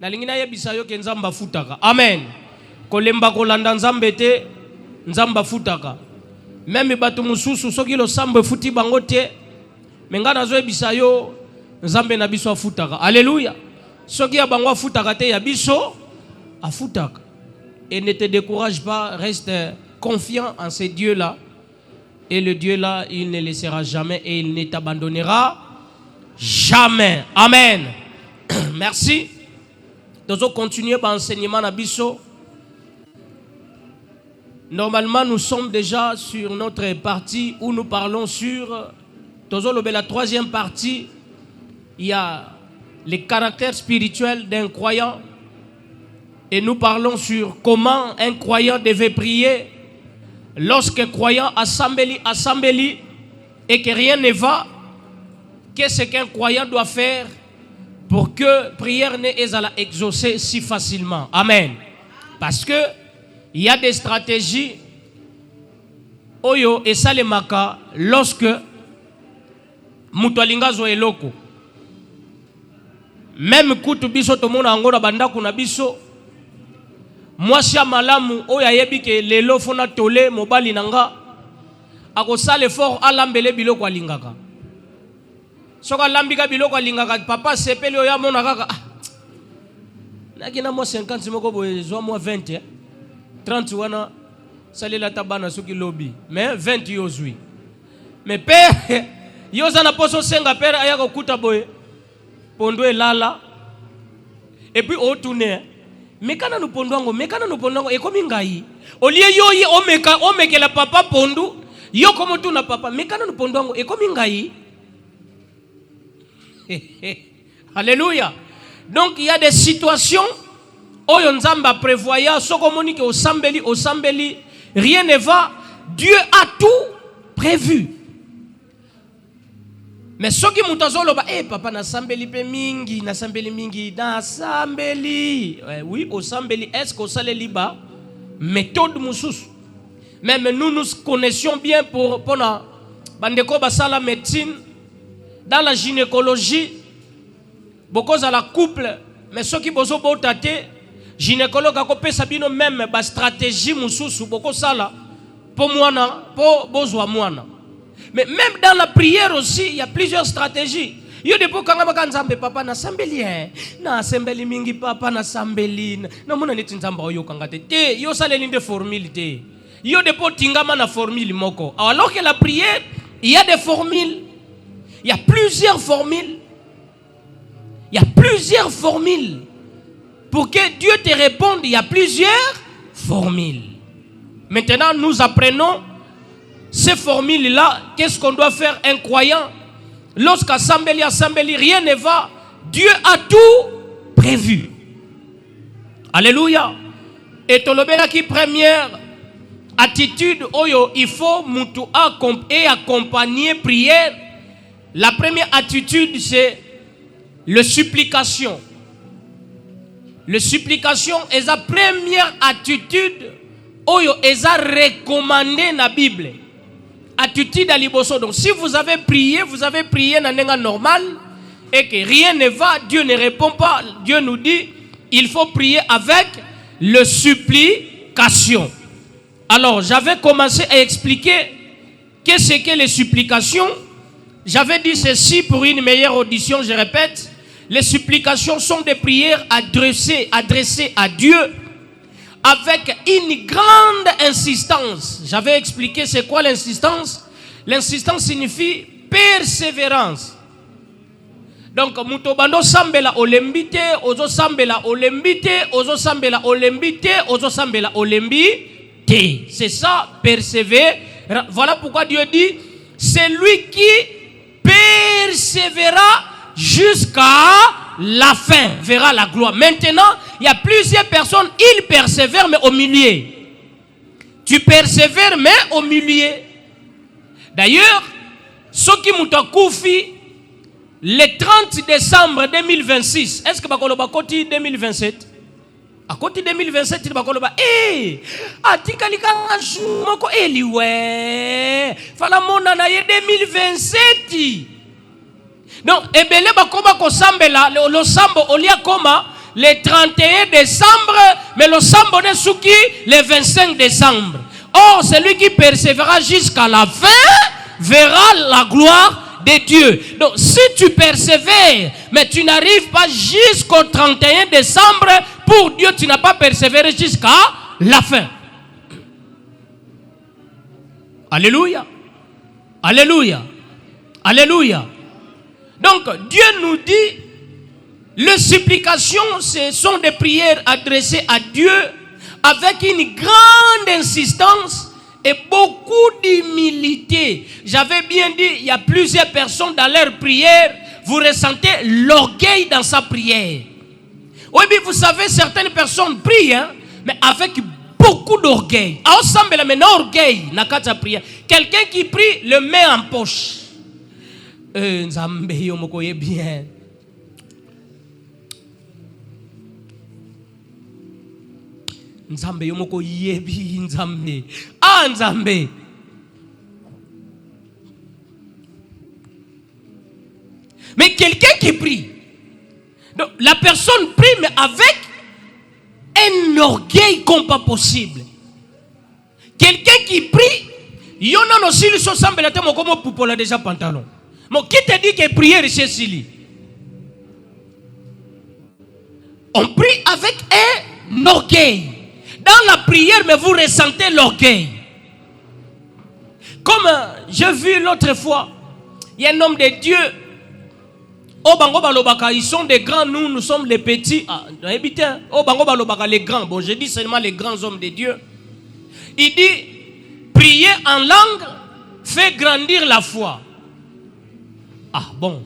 nalingi na yebisa yo ke nzamba futaka. Amen. Kolemba kolanda nzambe te nzamba futaka. Même bato mususu soki lo sambo futi bango te menga nazo yebisa yo nzambe na biso afutaka. Alléluia. Soki ya bango afutaka te ya biso afutaka. Et ne te décourage pas, reste confiant en ce Dieu-là. Et le Dieu-là, il ne laissera jamais et il ne t'abandonnera jamais. Amen. Merci. Nous allons continuer par l'enseignement à Bisso. Normalement, nous sommes déjà sur notre partie où nous parlons sur la troisième partie. Il y a les caractères spirituels d'un croyant. Et nous parlons sur comment un croyant devait prier lorsqu'un croyant assemble et que rien ne va. Qu'est-ce qu'un croyant doit faire pour que prière ne soit exaucée si facilement? Amen. Parce que il y a des stratégies oyo et salemaka lorsque mutualinga zo eloko. Même kutu biso tomona ngora bandaku na biso. Mwasi ya malamu oya yebi ke lelo fona tole mobali nanga akosala effort alambele biloko alingaka. Soka lambika biloko alingaka papa sepeli oya mona kaka nakina mo 50 moko boye zo mo 20 30 wana salela tabana soki lobby mais 20 yozui mais père yoza na poso senga père ayako kuta boye pondo elala et puis au tourner mekana no pondwango ekomi ngai olie yoyi omekela papa pondu yo komo tuna papa mekana no pondwango ekomi ngai. Alléluia. Donc il y a des situations où Nzamba prévoyant soko monike au sambeli rien ne va, Dieu a tout prévu. Mais ce qui mutazolo ba papa na sambeli pe mingi na sambeli oui au sambeli est-ce que ça les ba méthode mususu. Même nous connaissions bien pour na bandeko basala médecine dans la gynécologie beaucoup à la couple mais ce qui bozo botate gynécologue a kopesa bino même ba stratégie mususu beaucoup sala pour mwana pour bozwa mwana. Mais même dans la prière aussi, il y a plusieurs stratégies. Yo depo kanga bakanzambe papa na sambeli na sambeli mingi papa na sambeli na mona neti nzamba oyo kanga te yo saleli de formule te yo depo tingama na formule moko. Alors que la prière, il y a des formules. Il y a plusieurs formules. Il y a plusieurs formules. Pour que Dieu te réponde, il y a plusieurs formules. Maintenant, nous apprenons ces formules-là. Qu'est-ce qu'on doit faire un croyant? Lorsqu'assemblée, rien ne va, Dieu a tout prévu. Alléluia. Et tolobela qui première attitude, oyo, il faut mutu accompagner prière. La première attitude, c'est le supplication. Le supplication est la première attitude oyo est recommandée dans la Bible. Attitude à liboso. Donc si vous avez prié dans un normal et que rien ne va, Dieu ne répond pas. Dieu nous dit, il faut prier avec le supplication. Alors j'avais commencé à expliquer qu'est-ce que les supplications. J'avais dit ceci pour une meilleure audition, je répète. Les supplications sont des prières adressées à Dieu avec une grande insistance. J'avais expliqué c'est quoi l'insistance. L'insistance signifie persévérance. Donc, mutobando sambela olembite, ozo sambela olembite, ozo sambela olembite, ozo sambela olembite. C'est ça, persévérer. Voilà pourquoi Dieu dit, c'est lui qui persévéra jusqu'à la fin verra la gloire. Maintenant, il y a plusieurs personnes, ils persévèrent mais au milieu. Tu persévères mais au milieu. D'ailleurs, ceux qui m'ont koufi le 30 décembre 2026, est-ce que bakoloba koti 2027? À côté 2027, il bakoloba atika likanga moko eliwe. Fala mona na ye 2027. Donc, ebele bakoma ko sambela, le sambo olia koma, le 31 décembre, mais le sambo de Souki le 25 décembre. Or, celui qui persévérera jusqu'à la fin verra la gloire de Dieu. Donc, si tu persévères, mais tu n'arrives pas jusqu'au 31 décembre, pour Dieu, tu n'as pas persévéré jusqu'à la fin. Alléluia. Alléluia. Alléluia. Donc, Dieu nous dit, les supplications, ce sont des prières adressées à Dieu avec une grande insistance et beaucoup d'humilité. J'avais bien dit, il y a plusieurs personnes dans leur prière, vous ressentez l'orgueil dans sa prière. Oui, mais vous savez, certaines personnes prient, hein, mais avec beaucoup d'orgueil. Ensemble, maintenant, orgueil, nakata prière. Quelqu'un qui prie le met en poche. Nzambe yo mokoye bien. Nzambe yo mokoye bien Nzambe. Ah Nzambe. Mais quelqu'un qui prie. Donc, la personne prie mais avec un orgueil comme pas possible. Quelqu'un qui prie, il y en a aussi le semble la tête comme pour la déjà pantalon. Mais qui te dit que prière chez Sili? On prie avec un orgueil. Dans la prière, mais vous ressentez l'orgueil. Comme j'ai vu l'autre fois, il y a un homme de Dieu. Oh bango balobaka, ils sont des grands, nous sommes les petits. Oh bango balobaka, les grands. Bon, je dis seulement les grands hommes de Dieu. Il dit, prier en langue fait grandir la foi. Ah bon.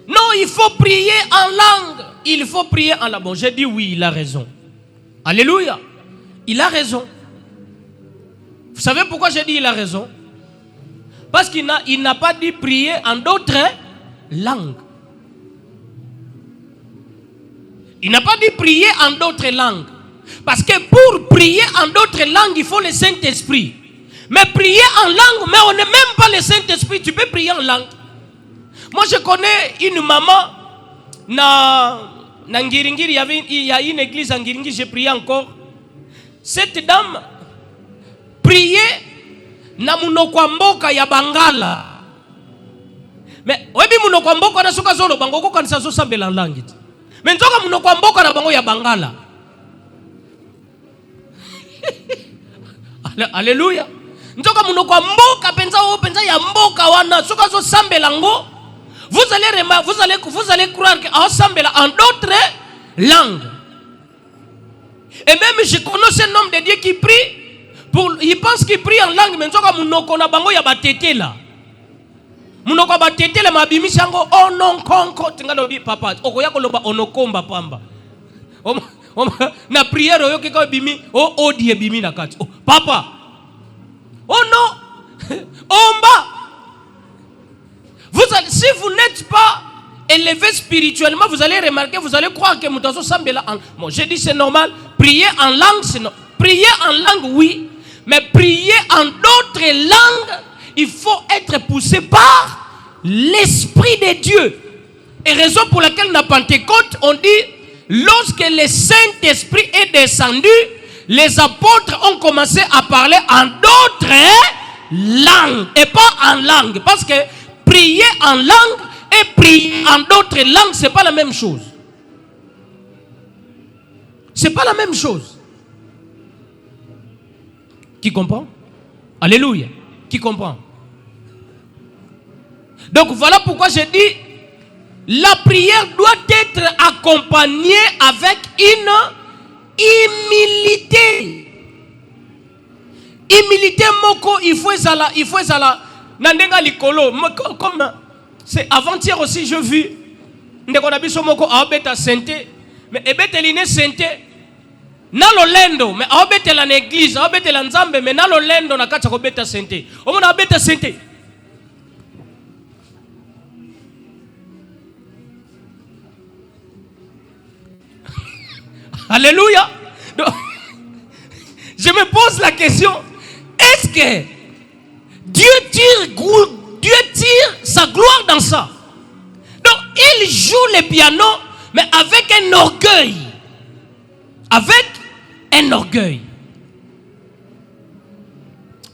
Non, il faut prier en langue. Il faut prier en langue. Bon, j'ai dit oui, il a raison. Alléluia. Il a raison. Vous savez pourquoi j'ai dit il a raison? Parce qu'il n'a pas dit prier en d'autres langues. Il n'a pas dit prier en d'autres langues. Parce que pour prier en d'autres langues, il faut le Saint-Esprit. Mais prier en langue, mais on n'est même pas le Saint-Esprit. Tu peux prier en langue. Moi, je connais une maman na Ngiringiri. Il y a une église en Ngiringiri, j'ai prié encore. Cette dame priait na munoko mboka ya Bangala. Mais webi munoko mboka na suka zolo bango ko kanisa zo sambela en langue. Mais nzoka munoko mboka na bango ya Bangala. Alléluia. Nzoka munoko mboka penza ya mboka wana suka zo sambela ngo. Vous allez croire qu'ensemble en d'autres langues. Et même je connais un homme de Dieu qui prie, il pense qu'il prie en langue, mais munoko na bango ya batete là. Munoko batete la mabimi sango ono konko tingalo bi papa. Okoya ko loba onokomba pamba. Na prière yo ke ko bimi o die bimi na kati. Papa. Oh non. Omba. Si vous n'êtes pas élevé spirituellement, vous allez remarquer, vous allez croire que Moutazo Sambela. Bon, j'ai dit c'est normal. Prier en langue, c'est normal. Prier en langue, oui. Mais prier en d'autres langues, il faut être poussé par l'Esprit de Dieu. Et raison pour laquelle, dans Pentecôte, on dit, lorsque le Saint-Esprit est descendu, les apôtres ont commencé à parler en d'autres langues. Et pas en langue. Parce que prier en langue et prier en d'autres langues, ce n'est pas la même chose. Ce n'est pas la même chose. Qui comprend? Alléluia. Qui comprend? Donc voilà pourquoi j'ai dit, la prière doit être accompagnée avec une humilité. Humilité moko, il faut ça. Nandenga likolo, comme c'est avant-hier aussi je vu ndeko biso moko aobeta sente mais ebeteline sente na lolendo mais aobetela na église aobetela nzambe mais na lolendo na kati ko beta sente omona abeta sente. Alléluia. Donc, je me pose la question, est-ce que Dieu tire sa gloire dans ça? Donc, il joue le piano, mais avec un orgueil. Avec un orgueil.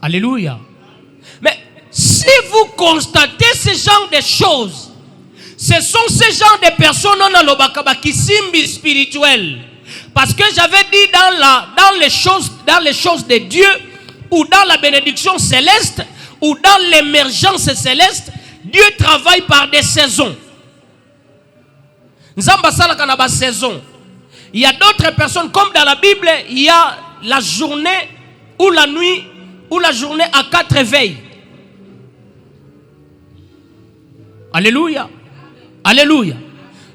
Alléluia. Mais si vous constatez ce genre de choses, ce sont ces genres de personnes qui sont spirituelles. Parce que j'avais dit dans les choses de Dieu, ou dans la bénédiction céleste, ou dans l'émergence céleste, Dieu travaille par des saisons. Nzamba salaka na ba saison. Il y a d'autres personnes, comme dans la Bible, il y a la journée ou la nuit ou la journée à 4 éveils. Alléluia. Alléluia.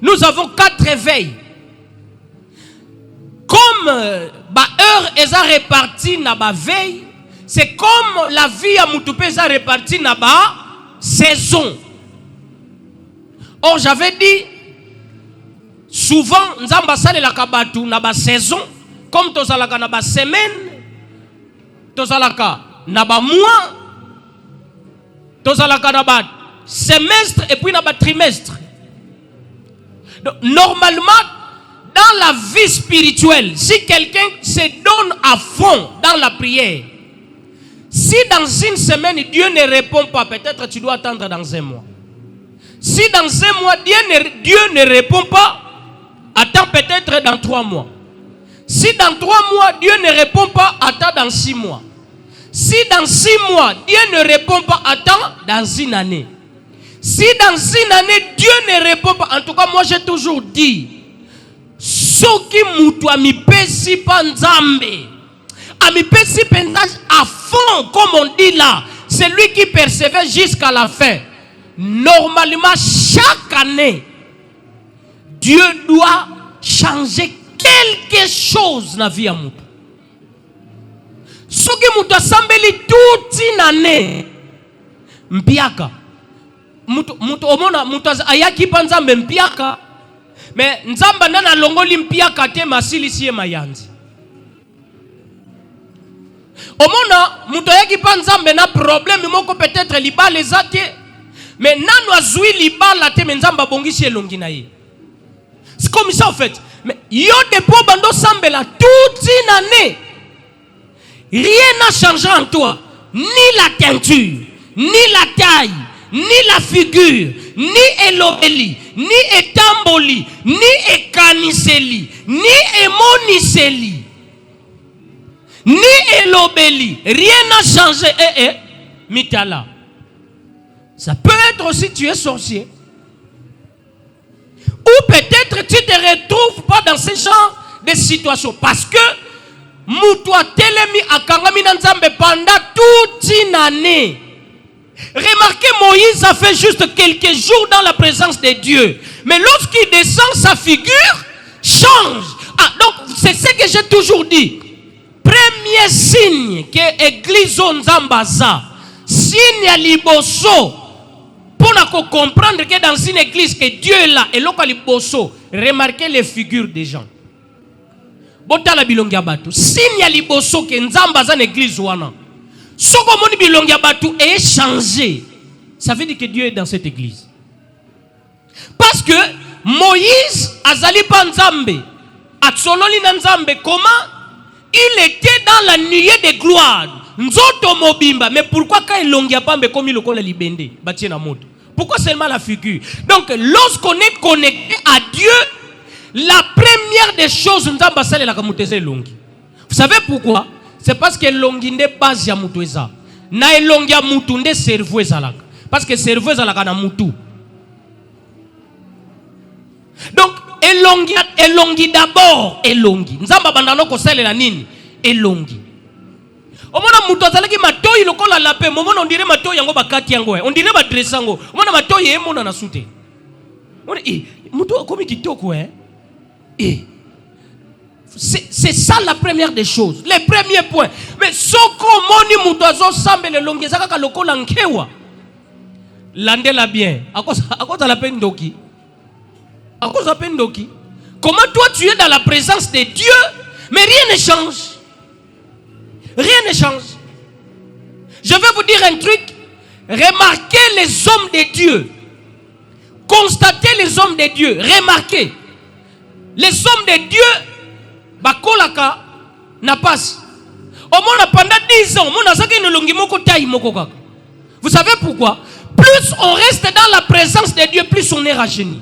Nous avons 4 éveils. Comme heure est répartie na ba veille, c'est comme la vie à Moutoupé est répartie na ba saison. Or j'avais dit, souvent nzamba salelaka batu na ba saison, comme tozalaka na ba semaine, tozalaka na ba mois, tozalaka na ba semestre et puis na ba trimestre. Donc, normalement, dans la vie spirituelle, si quelqu'un se donne à fond dans la prière, si dans une semaine Dieu ne répond pas, peut-être tu dois attendre dans un mois. Si dans un mois Dieu ne répond pas, attends peut-être dans 3 mois. Si dans 3 mois Dieu ne répond pas, attends dans 6 mois. Si dans 6 mois Dieu ne répond pas, attends dans une année. Si dans une année Dieu ne répond pas, en tout cas moi j'ai toujours dit, soki mutu amipesi pa nzambe, amipesi pendage à fond, comme on dit là, c'est lui qui persévère jusqu'à la fin. Normalement chaque année Dieu doit changer quelque chose dans la vie à mutu. Soki mutu asambeli toute une année mpiaka mutu omona mutu ayaki pa nzambe mpiaka, mais nzamba nana longoli mpiaka te masilisi ye mayanzi. Omona mutu ayaki pa nzambe na problème moko peut-être libala ezate, mais nanu azui libala te, mais nzamba bongisi elongi na ye. C'est comme ça en fait. Mais yo depo bando sambela toute une année, rien n'a changé en toi, ni la teinture, ni la taille, ni la figure, ni elobeli, ni etamboli, ni ekaniseli, ni emoniseli, ni elobeli. Rien n'a changé. Mitala. Ça peut être aussi tu es sorcier. Ou peut-être tu te retrouves pas dans ce genre de situation. Parce que Moutoua telemi akangami nzambe pendant toute une année. Remarquez, Moïse a fait juste quelques jours dans la présence de Dieu. Mais lorsqu'il descend, sa figure change. Donc, c'est ce que j'ai toujours dit. Premier signe que l'église Nzambaza, signe à liboso, pour comprendre que dans une église que Dieu est là, et là, liboso, remarquez les figures des gens. Botala bilongia batu, signe à liboso que Nzambaza l'église wana. Ce que bilongia batu est changé. Ça veut dire que Dieu est dans cette église. Parce que Moïse azali pa Nzambe, atsololi na Nzambe, comment il était dans la nuée de gloire. Nzoto mobimba, mais pourquoi quand il longia pambe comme il le libende, batie na moto? Pourquoi seulement la figure? Donc lorsqu'on est connecté à Dieu, la première des choses Nzamba sale la kamuteze longi. Vous savez pourquoi? C'est parce que longi nde base ya mutu eza. Na elongi ya mutu nde cerveau ezalaka. Parce que cerveau ezalaka na mutu. Donc elongi d'abord elongi. Nzamba bandano ko sale la nini? Elongi. Omona mutu azalaki matoyi lokola lape, momona on dirait matoyi yango bakati yango. On dirait ba dressango. Omona matoyi emona na sute. On mutu akomi kitoko c'est ça la première des choses, les premiers points. Mais soko moni mutozo sambe le longeza kaka lokola nkewa. Landela bien. Akoza la peine doki. Akoza peine doki. Comment toi tu es dans la présence de Dieu, mais rien ne change. Rien ne change. Je vais vous dire un truc. Remarquez les hommes de Dieu. Constatez les hommes de Dieu. Remarquez. Les hommes de Dieu, bakolaka na passe. Au moins pendant 10 ans, vous savez pourquoi? Plus on reste dans la présence de Dieu, plus on est rajeuni.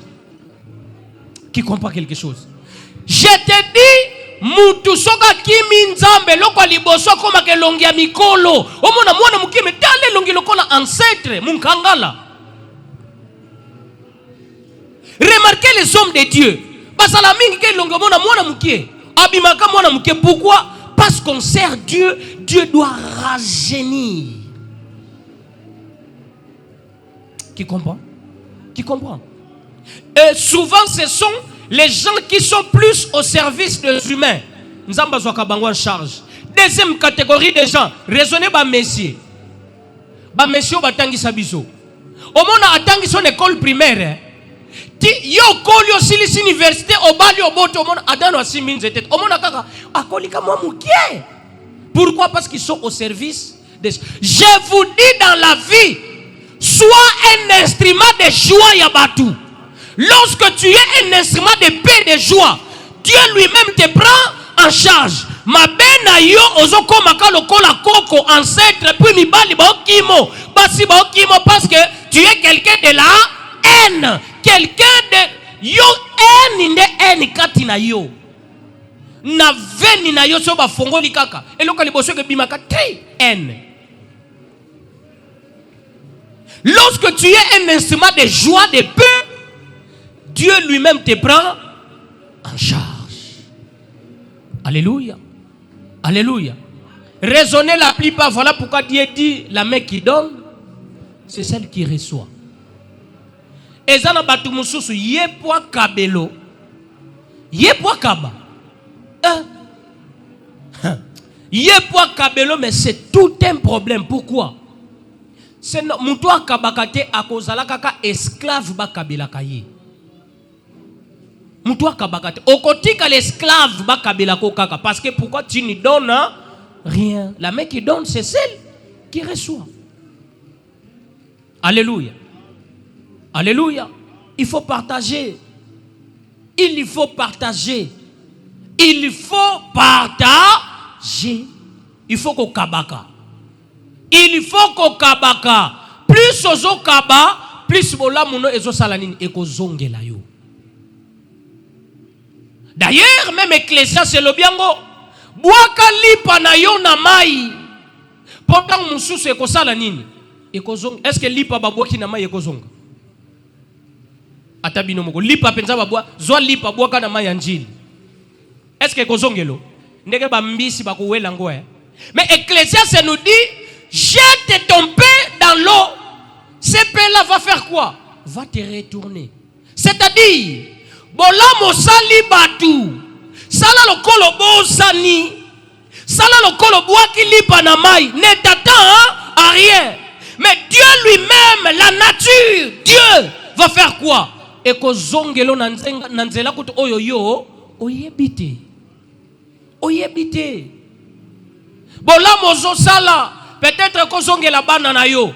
Qui comprend quelque chose? Je te dis, mutu soka kimi nzambe loko liboso koma ke longi ya mikolo. Omona mwana mukime tale longi lokola ancêtre munkangala. Remarquez les hommes de Dieu. Basala mingi ke longi mwana mwana mukie. Abimaka mwana mukie. Pourquoi? Parce qu'on sert Dieu, Dieu doit rajeunir. Qui comprend? Qui comprend? Et souvent ce sont les gens qui sont plus au service des humains. Nous avons besoin en charge. Deuxième catégorie de gens, raisonnez ba messieurs. Ba messieurs batangi sabiso. Au monde atangi son école primaire. Ti yo kolio silis université au bali au boto au monde adano asi minzete. Au monde akaka akolika moi mukie. Pourquoi? Parce qu'ils sont au service des. Je vous dis dans la vie, sois un instrument de joie yabatou. Lorsque tu es un instrument de paix et de joie, Dieu lui-même te prend en charge. Ma bena yo ozoko makalo kola koko ancêtre puis mi bali ba okimo. Basi ba okimo parce que tu es quelqu'un de la haine. Quelqu'un de yo haine inde haine kati na yo. Na veni na yo so ba fongoli kaka. Eloko liboso ke bimaka tri haine. Lorsque tu es un instrument de joie, de paix, Dieu lui-même te prend en charge. Alléluia. Alléluia. Raisonnez la plupart. Voilà pourquoi Dieu dit la main qui donne, c'est celle qui reçoit. Et ça n'a pas tout mon sous. Yepwa kabelo. Yepwa kaba. Yepwa kabelo, mais c'est tout un problème. Pourquoi? C'est mutwa kabakate akozala kaka esclave ba kabela kaye. Mutwa kabakate okotika l'esclave ba kabela ko kaka parce que pourquoi tu ne donnes rien? La main qui donne c'est celle qui reçoit. Alléluia. Alléluia. Il faut partager. Il faut partager. Il faut partager. Il faut qu'on kabaka. Il faut qu'on kabaka. Plus ozo kaba, plus bola muno ezo salanine eko zongela yo. D'ailleurs, même Ecclésia c'est le biango. Boaka lipa na yo na mai. Pourtant mususu eko salanine eko zong. Est-ce que lipa babwaki na mai eko zonga? Atabino moko lipa penza babwa, zo lipa boaka na mai anjili. Est-ce que eko zongelo? Ndeke ba mbisi ba kuwela ngoe. Mais Ecclésia ça nous dit jette ton pain dans l'eau. Ce pain-là va faire quoi? Va te retourner. C'est-à-dire, bolamo sali batu. Sala lo kolo bosani. Sala lo kolo boaki lipa na mai. Ne t'attends à rien. Mais Dieu lui-même, la nature, Dieu va faire quoi? Et ko zongelo nanzela kuto oyoyo oyebite. Oyebite. Bolamo zo sala. Peut-être qu'on zonge la bana na yo.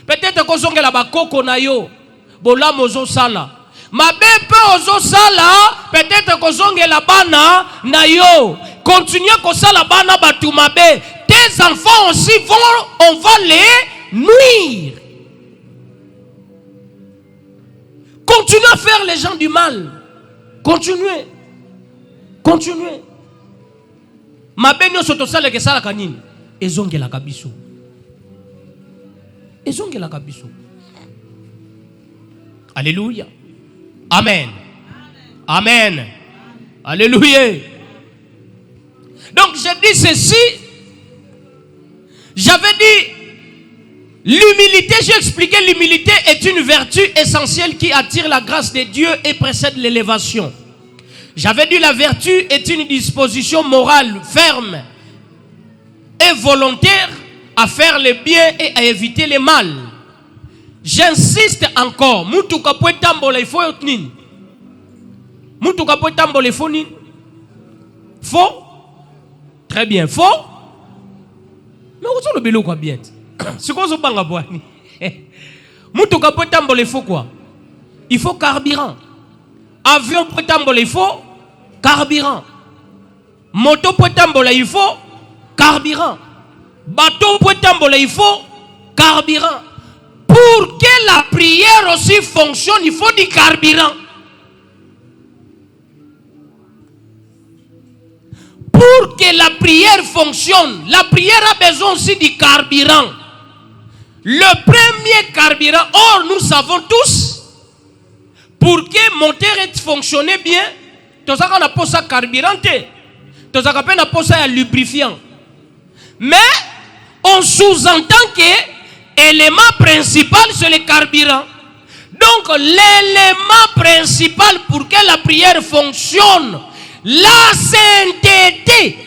Peut-être qu'on zonge la bakoko na yo. Bola mozo sala. Ma bébé ozo sala. Peut-être qu'on zonge la bana na yo. Continuez qu'on sala bana batu mabe. Tes enfants aussi vont, on va les nuire. Continuez à faire les gens du mal. Continuez. Continuez. Ma bébé ozo sala ke sala kanini. Ezongela kabiso. Ezongela kabiso. Alléluia. Amen. Amen. Alléluia. Donc je dis ceci. J'avais dit l'humilité, j'ai expliqué l'humilité est une vertu essentielle qui attire la grâce de Dieu et précède l'élévation. J'avais dit la vertu est une disposition morale ferme et volontaire à faire le bien et à éviter le mal. J'insiste encore. Mutuka po tambola ifo nini? Mutuka po tambola ifo nini? Faux? Très bien. Faux? Mais où sont le bélo quoi bien? C'est quoi ce banga boani? Mutuka po tambola ifo quoi? Il faut carburant. Avion po tambola ifo carburant. Moto pour tambola, il faut carburant. Bateau pour tambola, il faut carburant. Pour que la prière aussi fonctionne, il faut du carburant. Pour que la prière fonctionne, la prière a besoin aussi du carburant. Le premier carburant, or nous savons tous, pour que le moteur fonctionne bien, tu as besoin de carburant, tu as besoin de lubrifiant. Mais on sous-entend que l'élément principal c'est le carburant. Donc l'élément principal pour que la prière fonctionne, la sainteté.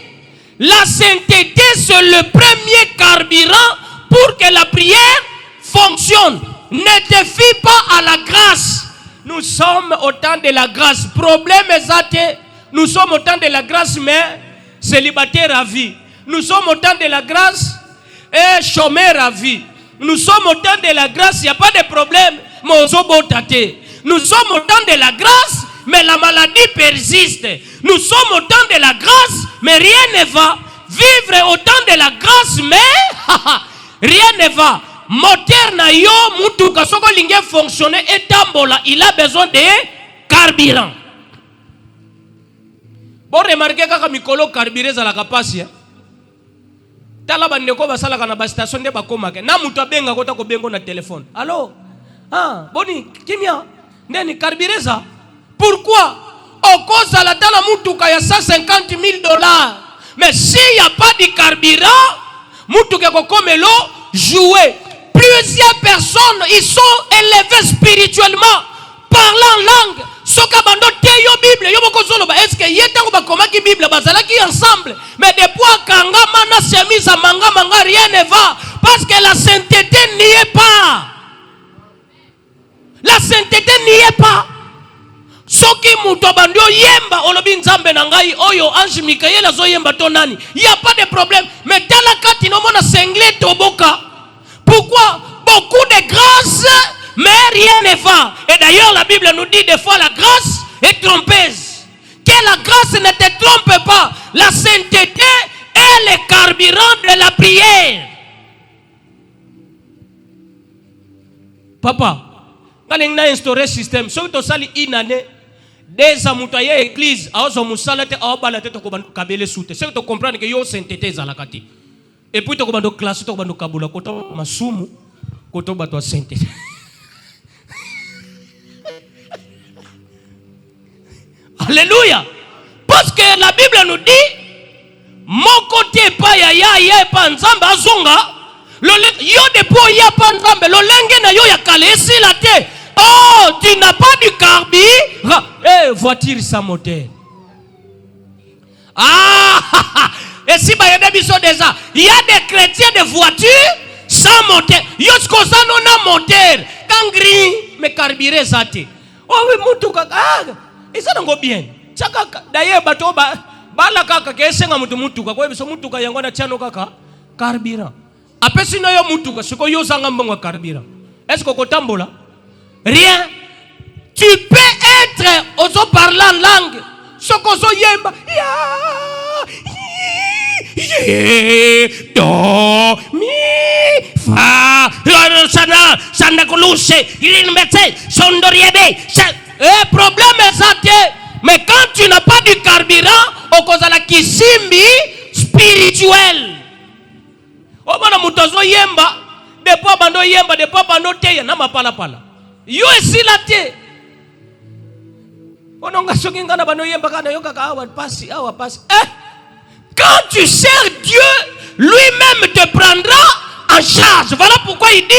La sainteté c'est le premier carburant pour que la prière fonctionne. Ne te fie pas à la grâce. Nous sommes au temps de la grâce. Problème est nous sommes au temps de la grâce, mais célibataire à vie. Nous sommes au temps de la grâce et chômeur à vie. Nous sommes au temps de la grâce, il n'y a pas de problème. Nous sommes au temps de la grâce, mais la maladie persiste. Nous sommes au temps de la grâce, mais rien ne va. Vivre au temps de la grâce, mais rien ne va. Moteur na yo, mutuka soko linge fonctionner et tambola, il a besoin de carburant. Bon, remarquez kaka mikolo carburé za la capacité. Tala bandeko basala kana ba station de bakomaka. Na mutu abenga kota ko bengo na téléphone. Allô? Ah, boni, kimia. Ndeni carburé za. Pourquoi? Au cause de la tala mutuka ya $150,000. Mais s'il n'y a pas de carburant, mutuka ko komelo jouer. Plusieurs personnes, ils sont élevés spirituellement, parlant langue. Soka bando teyo Bible, yo moko zolo ba eske yetango ba komaki Bible bazalaki ensemble. Mais depuis kanga mana semisa manga rien ne va parce que la sainteté n'y est pas. La sainteté n'y est pas. Soki muto bando yemba olobi nzambe na ngai oyo ange Mikael azo yemba tonani. Il y a pas de problème. Mais tala kati no mona sengle toboka. Pourquoi? Beaucoup de grâce, mais rien ne va. Et d'ailleurs, la Bible nous dit des fois la grâce est trompeuse. Que la grâce ne te trompe pas. La sainteté est le carburant de la prière. Papa, quand on a instauré un système, si tu as une année, des amoutaillés église, à Ozomusala, à Obalate, à Kabele Soute, c'est que tu comprends que yo sainteté est à la kati. Et puis tu as une classe, tu as une kabula, tu as une masumu, tu as une sainteté. Alléluia. Parce que la Bible nous dit, mon côté pas ya pas nzamba azonga, yo depo ya pas nzamba, lo lenge na yo ya kale si la te. Oh, tu n'as pas du carburant. Eh, voiture sans moteur. Ah, et si il y a des chrétiens de voitures sans moteur. Yo skoza non na moteur. Kangri mais carburé ça te. Oh oui, mutuka et ça n'go bien. Chaka d'ailleurs bato bala kaka ke senga mutuka kwa biso mutuka yango na chano kaka carburant. Apesi no yo mutuka siko yo sanga mbongo carburant. Est-ce que kotambola? Rien. Tu peux être ozo parlant langue. Sokozo yemba. Do mi fa sana koluse il mette sondoriebe. Problème est ça. Mais quand tu n'as pas du carburant, au cause de la kisimbi spirituel. O bana mutazo yemba, depo bando yemba, depo bando teya na mapala pala. Yo esilate. Ononga sokinga na bando yemba kana yo kaka awa passe. Quand tu sers Dieu, lui-même te prendra en charge. Voilà pourquoi il dit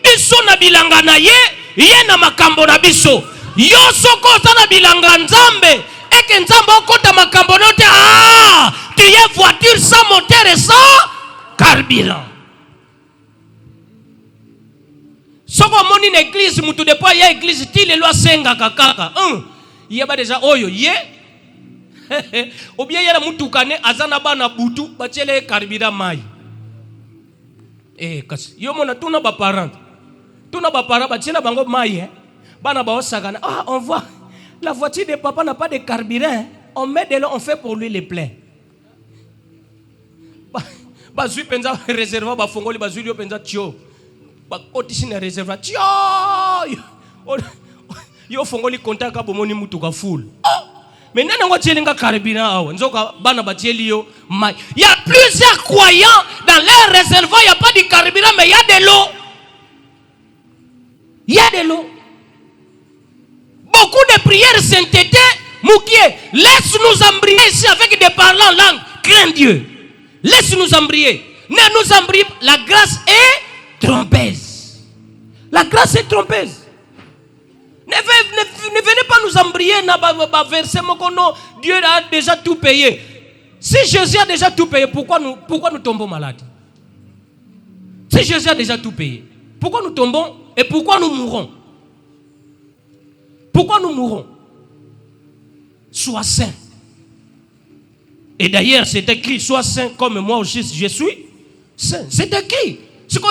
biso na bilanga na ye na makambo na biso. Yo soko sana bilanga nzambe eke nzambe okota makambo note tu es voiture sans moteur et sans carburant. Soko moni na église mutu de pas ya église ti le loi senga kaka. Il y a déjà oyo ye ou bien yala mutu kane azana bana butu bachele carburant mai. Kasi yo mona tuna ba parent bachela bango mai bana ba osakana. On voit la voiture de papa n'a pas de carburant. on met de l'eau, on fait pour lui les plaies. Bazui penza réservoir ba fongoli bazui yo penza tio. Ba otisi na réservoir tio. Yo fongoli konta ka bomoni mutu ka full. Mais nana ngo tielinga carburant awa. Nzoka bana batieli yo mai. Il y a plusieurs croyants dans leur réservoir, il y a pas de carburant mais il y a de l'eau. Il y a de l'eau. Beaucoup de prières sainteté, Moukié, laisse-nous embryer ici avec des parlants en langue. Crains Dieu. Laisse-nous embryer. Ne nous embryer. La grâce est trompeuse. La grâce est trompeuse. Ne venez pas nous embryer. Dieu a déjà tout payé. Si Jésus a déjà tout payé, pourquoi nous tombons malades? Si Jésus a déjà tout payé, pourquoi nous tombons et pourquoi nous mourrons? Pourquoi nous mourrons? Sois saint. Et d'ailleurs, c'est écrit, sois saint comme moi aussi, je suis saint. C'est écrit. C'est que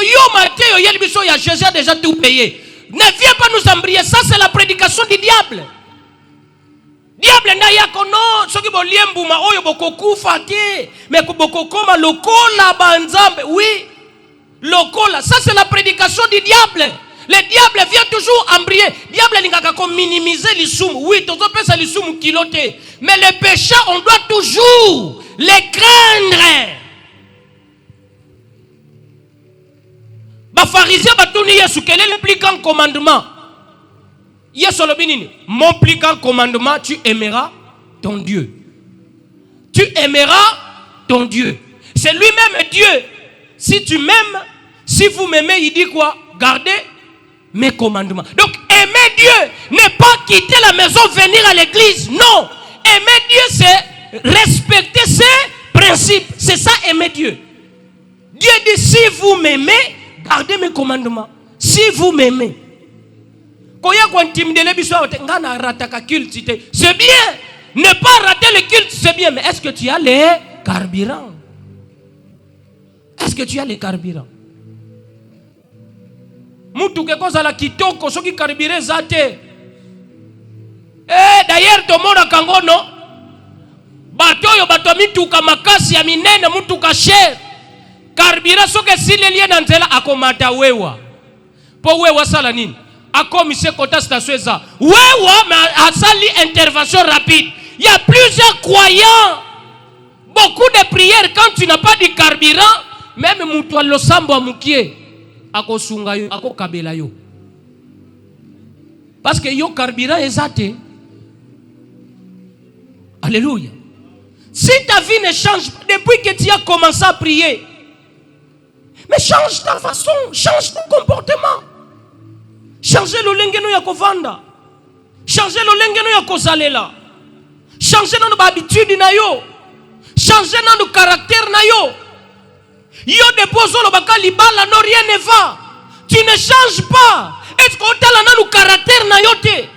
Jésus a déjà tout payé. Ne viens pas nous embryer. Ça, c'est la prédication du diable. Diable n'a ya kono, ce qui veut dire bouma, oyo bokoku fati, mais bokokoma lokola banzambe. Oui, lokola. Ça, c'est la prédication du diable. Le diable vient toujours embrayer. Diable n'ingaka comme minimiser les soum. Oui, tout ça c'est les soum kiloté. Mais le péché, on doit toujours les craindre. Les pharisiens batuni Yesu, quel est le plus grand commandement? Yesu le binini. Mon plus grand commandement, tu aimeras ton Dieu. Tu aimeras ton Dieu. C'est lui-même Dieu. Si tu m'aimes, si vous m'aimez, il dit quoi? Gardez mes commandements. Donc aimer Dieu n'est pas quitter la maison, venir à l'église. Non. Aimer Dieu, c'est respecter ses principes. C'est ça aimer Dieu. Dieu dit si vous m'aimez, gardez mes commandements. Si vous m'aimez. C'est bien. Ne pas rater le culte, c'est bien. Mais est-ce que tu as les carburants? Est-ce que tu as les carburants? Mutu ke koza la kitoko soki carburant zate. D'ailleurs to mona kangono bato yo bato mituka makasi ya minene mutuka cher. Carburant soki sileli na nzela akomata wewa. Po wewa sala nini? Akomise kota station za. Wewa mais asali intervention rapide. Il y a plusieurs croyants. Beaucoup de prières quand tu n'as pas de carburant, même mutu lo sambo amukie. Ako sunga yo, ako kabela yo. Parce que yo carburant exate. Alléluia. Si ta vie ne change pas depuis que tu as commencé à prier, mais change ta façon, change ton comportement. Changez le lengeno ya kovanda. Changez le lengeno ya kozalela. Changez nos habitudes na yo. Changez nos caractères na yo. Yo dépose le baka libala no rien ne va. Tu ne changes pas. Est-ce qu'on t'a la nou caractère na yote?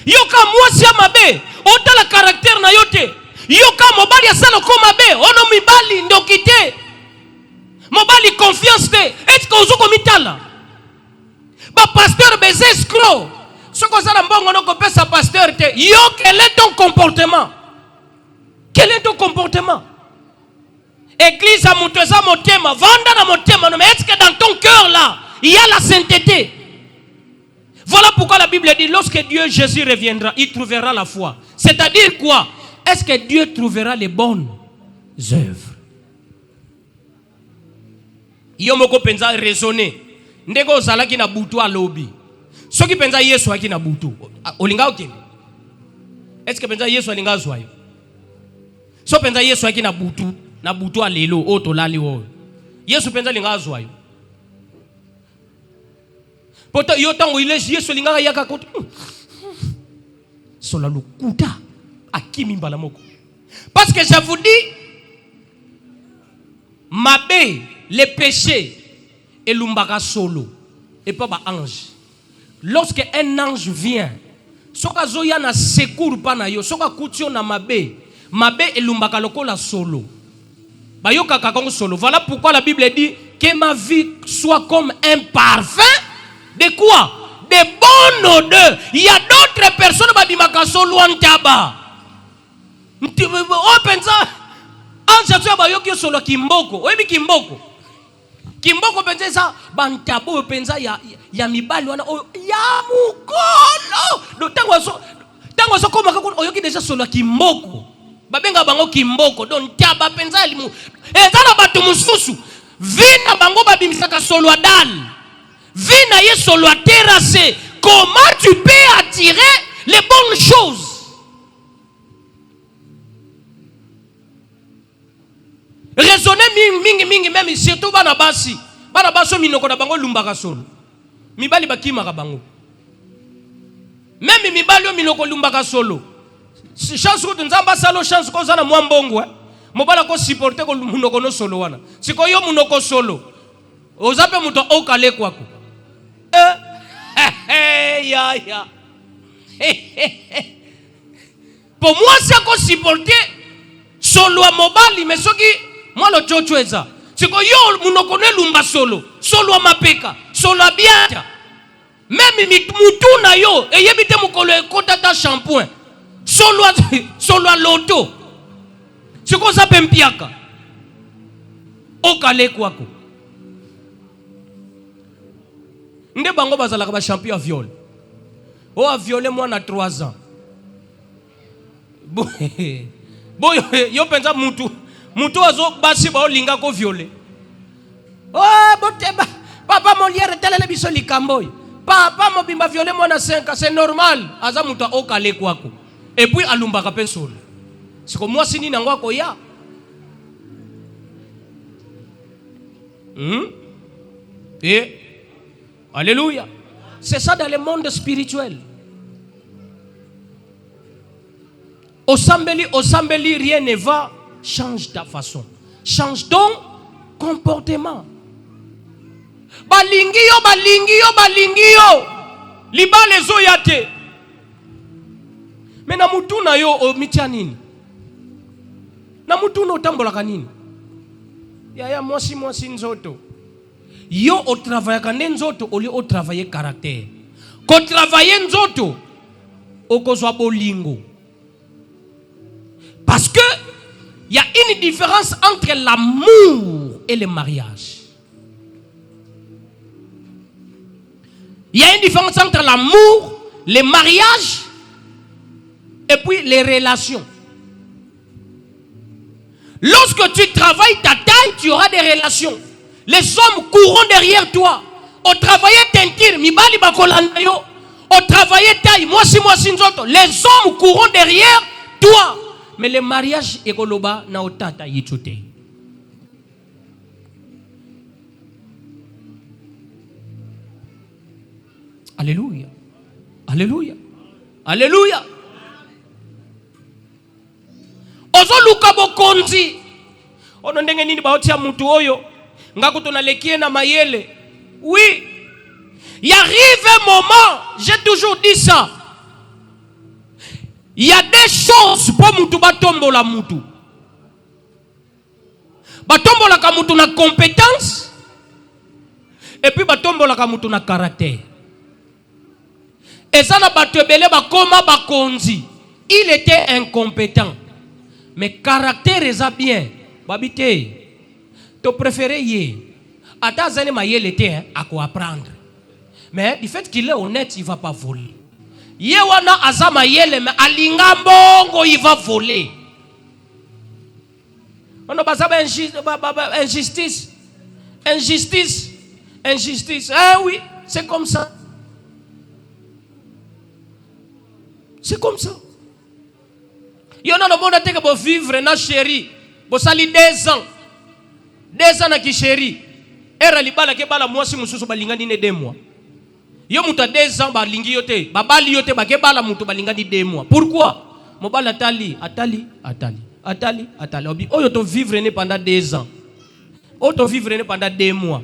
Yo ka moi si amabe, on t'a la caractère na yote. Yo ka mobali asala ko mabe, ono mibali ndokite. Mobali confiance te. Est-ce qu'on zo komitala? Ba pasteur beze escroc. Ce qu'on sala mbongo no ko pesa pasteur te. Yo quel est ton comportement? Quel est ton comportement? Église à Mouteza Motema, Vanda na Motema, mais est-ce que dans ton cœur là, il y a la sainteté? Voilà pourquoi la Bible dit, lorsque Dieu Jésus reviendra, il trouvera la foi. C'est-à-dire quoi? Est-ce que Dieu trouvera les bonnes œuvres? Yomoko penza raisonner. Ndeko zalaki na butu a lobby. Soki penza Yesu aki na butu. Olinga okende. Est-ce que penza Yesu alinga zwayo? So penza Yesu aki na butu. Na butu a lelo oto lali wo. Yesu penza linga zwayo. Poto yo tango ile Yesu linga yaka koto. Sola lukuta akimi mbala moko. Parce que je vous dis mabé les péchés et lumbaka solo et pas ba ange. Lorsque un ange vient, soka zoya na secours pa na yo, soka kutio na mabé et lumbaka lokola solo. Voilà pourquoi la Bible dit que ma vie soit comme un parfum. De quoi? De bonne odeur. Il y a d'autres personnes qui disent solo en tabac. O penza anza tu ba yoki solo kimboko. Oyebi kimboko. Kimboko penza sa bantabo penza ya mibali wana ya mukolo. Do tango so koma kako oyoki déjà solo kimboko. Babenga bango kimboko don taba penza limu. Ezala batu mususu. Vina bango babimisaka solo adal. Vina ye solo terrassé. Comment tu peux attirer les bonnes choses? Raisonner mingi même surtout bana basi minoko na bango lumbaka solo. Mibali bakimaka bango. Même mibali minoko lumbaka solo. Chance ko nzamba salo chance ko zana mwambongo mobala ko supporter ko munoko no solo wana. Siko yo munoko solo. Ozape muto okale kwako. Ya. Pour moi c'est ko supporter solo a mobali mais soki moi le chocho eza. Siko yo munoko ne lumba solo. Solo a mapeka. Solo a biata. Même mutu na yo eyebite mukolo ekota ta shampoing. Solo a loto. Siko za pempiaka. Okale kwako. Nde bango bazalaka ba champion à viol. O a violé moi na 3 ans. Boy yo penza mutu azo basi ba olinga ko violer. Oh boteba papa Molière telele biso likamboy. Papa mobimba violer moi na 5 ans, c'est normal. Aza mutu okale kwako. Et puis alumbaka pe solo. C'est comme moi sini nangwa ko ya. Et alléluia. C'est ça dans le monde spirituel. Au sambeli, rien ne va. Change ta façon. Change ton comportement. Balingio. Liba les oyate. Mais na mutu na yo o mitia nini? Na mutu no tambolaka nini? Ya mwasi nzoto. Yo o travailler kande nzoto oli o travailler caractère. Ko travailler nzoto o kozwa bolingo. Parce que il y a une différence entre l'amour et le mariage. Il y a une différence entre l'amour, le mariage et puis les relations. Lorsque tu travailles ta taille, tu auras des relations. Les hommes courront derrière toi. Au travail tentir, mibali bakolanda yo. Au travail taille, moi si nzoto. Les hommes courront derrière toi. Mais le mariage ekoloba na otata yichute. Alléluia. Alléluia. Alléluia. Ozo luka bokonzi. Ono ndenge nini baotia mutu oyo. Ngaku tonalekie na mayele. Oui. Il arrive un moment, j'ai toujours dit ça. Il y a des choses pour mutu batombo la mutu. Batombo la kamutu na compétence. Et puis batombo la kamutu na caractère. Et ça na batebele bakoma bakonzi. Il était incompétent. Mais caractère est bien. Babite. Tu préférais yé. Atazane mayele était à quoi apprendre. Mais du fait qu'il est honnête, il ne va pas voler. Yewana azama yele mais alinga mbongo il va voler. On a pas injustice. Injustice. Ah oui, c'est comme ça. C'est comme ça. Il y en a le monde qui peut vivre na chéri. Bo sali 2 ans. 2 ans na ki chéri. Era libala ke bala mwasi mususu balingani ne 2 mois. Yo muta 2 ans balingi yote. Babali yote bake bala mutu balingani 2 mois. Pourquoi? Mobala atali. Oyo to vivre ne pendant 2 ans. Oyo to vivre ne pendant 2 mois.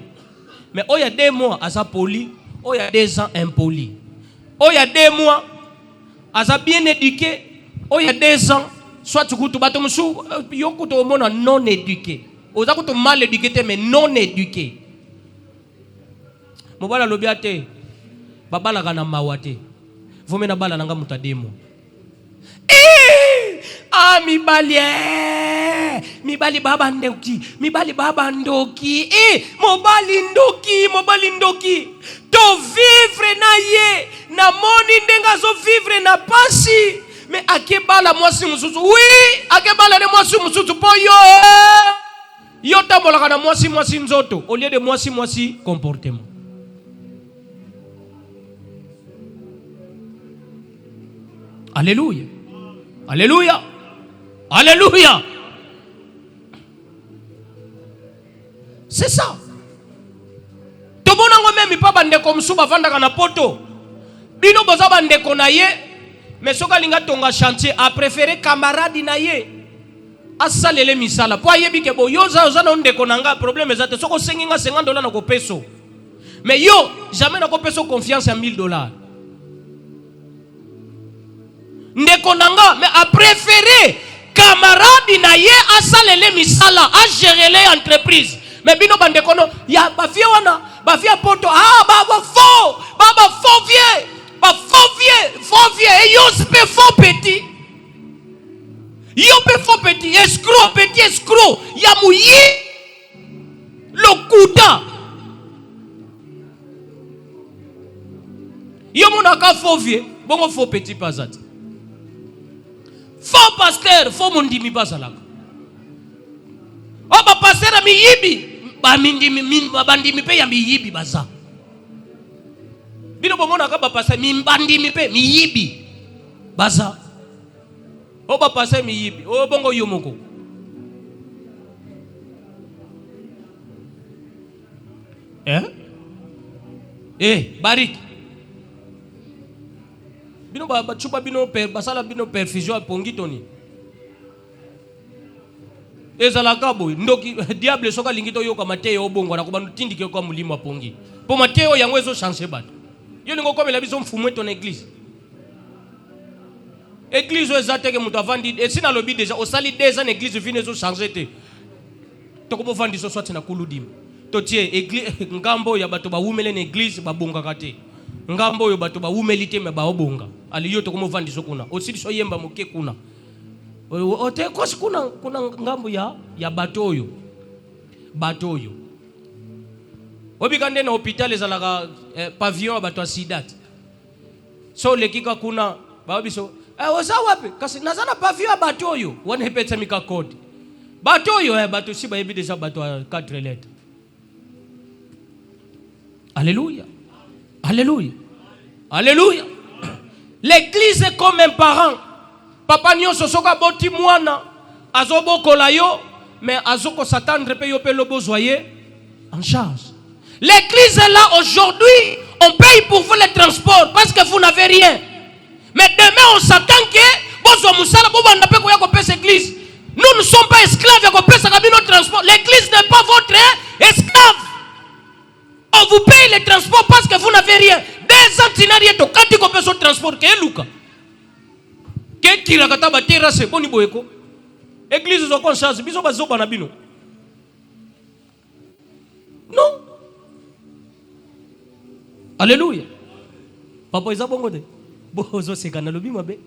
Mais oyo 2 mois asa poli, oyo 2 ans impoli. Oyo 2 mois asa bien éduqué, oyo 2 ans soit tu kutu bato musu yo kutu omona non éduqué. Oza kutu mal éduqué mais non éduqué. Mobala lobiate babala kana mawate. Vomena bala nanga muta 2 mois. Ah, mibali baba ndoki. Mibali baba ndoki. Mobali ndoki. To vivre na ye. Na moni ndenga zo vivre na pasi. Mais akebala mwasi mususu. Oui, akebala ne mwasi mususu po yo. Yo tambolaka na mwasi nzoto. Au lieu de mwasi comportement. Alléluia. Alléluia. Alléluia. C'est ça. To bonango même pas bande comme souba vandaka na poto. Bino boza bande konaye, mais soka linga tonga chantier a préféré camarade na ye. Asalele misala. Po ayebi ke bo yo za na onde konanga problème ezate soko senginga $50 na ko peso. Mais yo jamais na ko peso confiance à $1000. Ndekonanga mais a préféré camarade na ye asalele misala a gérer l'entreprise. Mais bino bande kono ya ba vie wana ba vie poto baba faux vieux et yo pe faux petit. Yo pe faux petit escroc ya mouyi lokuta. Yo monaka faux vieux bongo faux petit pasat. Faux pasteur, faux mondimi bazalaka. Ba pasteur mi yibi, ba bandimi pe ya mi yibi baza. Bino bomona ka ba pasteur mi bandimi pe mi yibi baza. Ba pasteur mi yibi, bongo yo moko. Barik. Bino ba chupa bino basala bino perfusion pongi toni. Ezalaka boy ndoki diable soka lingito yo kama Mateo obongo na kubandu tindike kwa mulimo pongi. Po Mateo yango ezo changer bato. Yo lingo komela biso mfumwe ton église. Église ezate ke mutu avandi esina lobi déjà osali 2 ans église vine ezo changer te. To ko vandi so swati na kuludim. To tie église ngambo ya bato ba wumele na église babonga kate. Ngambo yo bato ba wumeli te me ba obonga. Ali yo to ko vandi so kuna. Osili so yemba moke kuna. Ote kosi kuna ngambo ya batoyo. Obikande na hôpital ezalaka pavillon bato asidat. So lekika kuna babiso oza wapi kasi nazana pavillon batoyo wana epetsa mika code. Batoyo bato si ba yebi déjà bato 4 lettres. Alléluia. Alléluia. Alléluia. L'église est comme un parent. Papa nyonso soka boti mwana azobokola yo mais azoko s'attendre pe yo pe lo besoyer en charge. L'église est là aujourd'hui, on paye pour vous les transports parce que vous n'avez rien. Mais demain on s'attend que bozo musala bobanda pe ko ya ko pesa église. Nous ne sommes pas esclaves ya ko pesa kabino transport. L'église n'est pas votre esclave. On vous paye les transports parce que vous n'avez rien. Des antinariés to kati ko pesa transport ke luka. Que tira kataba terrasse boni boyeko. Église zo kon charge biso bazo bana bino. Non. Alléluia. Papa isa bongo de. Bozo sekana lobi mabe.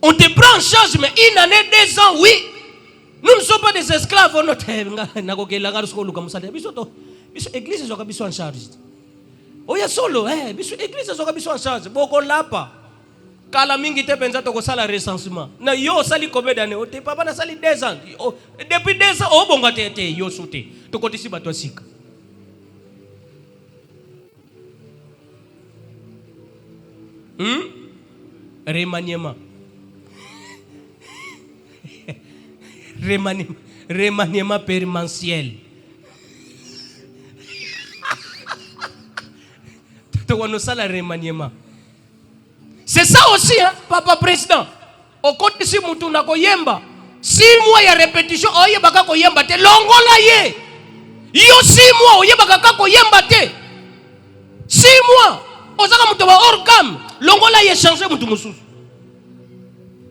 On te prend en charge mais une année 2 ans oui. Nous ne sommes pas des esclaves on note na ko kela ngaro skolu comme ça. Biso to biso église zo ka biso en charge. Oya solo biso église zo ka biso en charge. Boko lapa. Kala mingi te penza to ko sala recensement. Na yo sali combien d'années? O te papa na sali 2 ans. Depuis 2 ans o bonga te yo soute. To ko tisi bato sika. Remaniement. Remaniement permanentiel. To ko no sala remaniement. C'est ça aussi, hein, papa président. Au côté si mutu na koyemba, 6 mois ya répétition, oye baka koyemba te, longola ye. Yo 6 mois, oye baka koyemba te. 6 mois, ozaka mutu ba orgam, longola ye changer mutu mususu.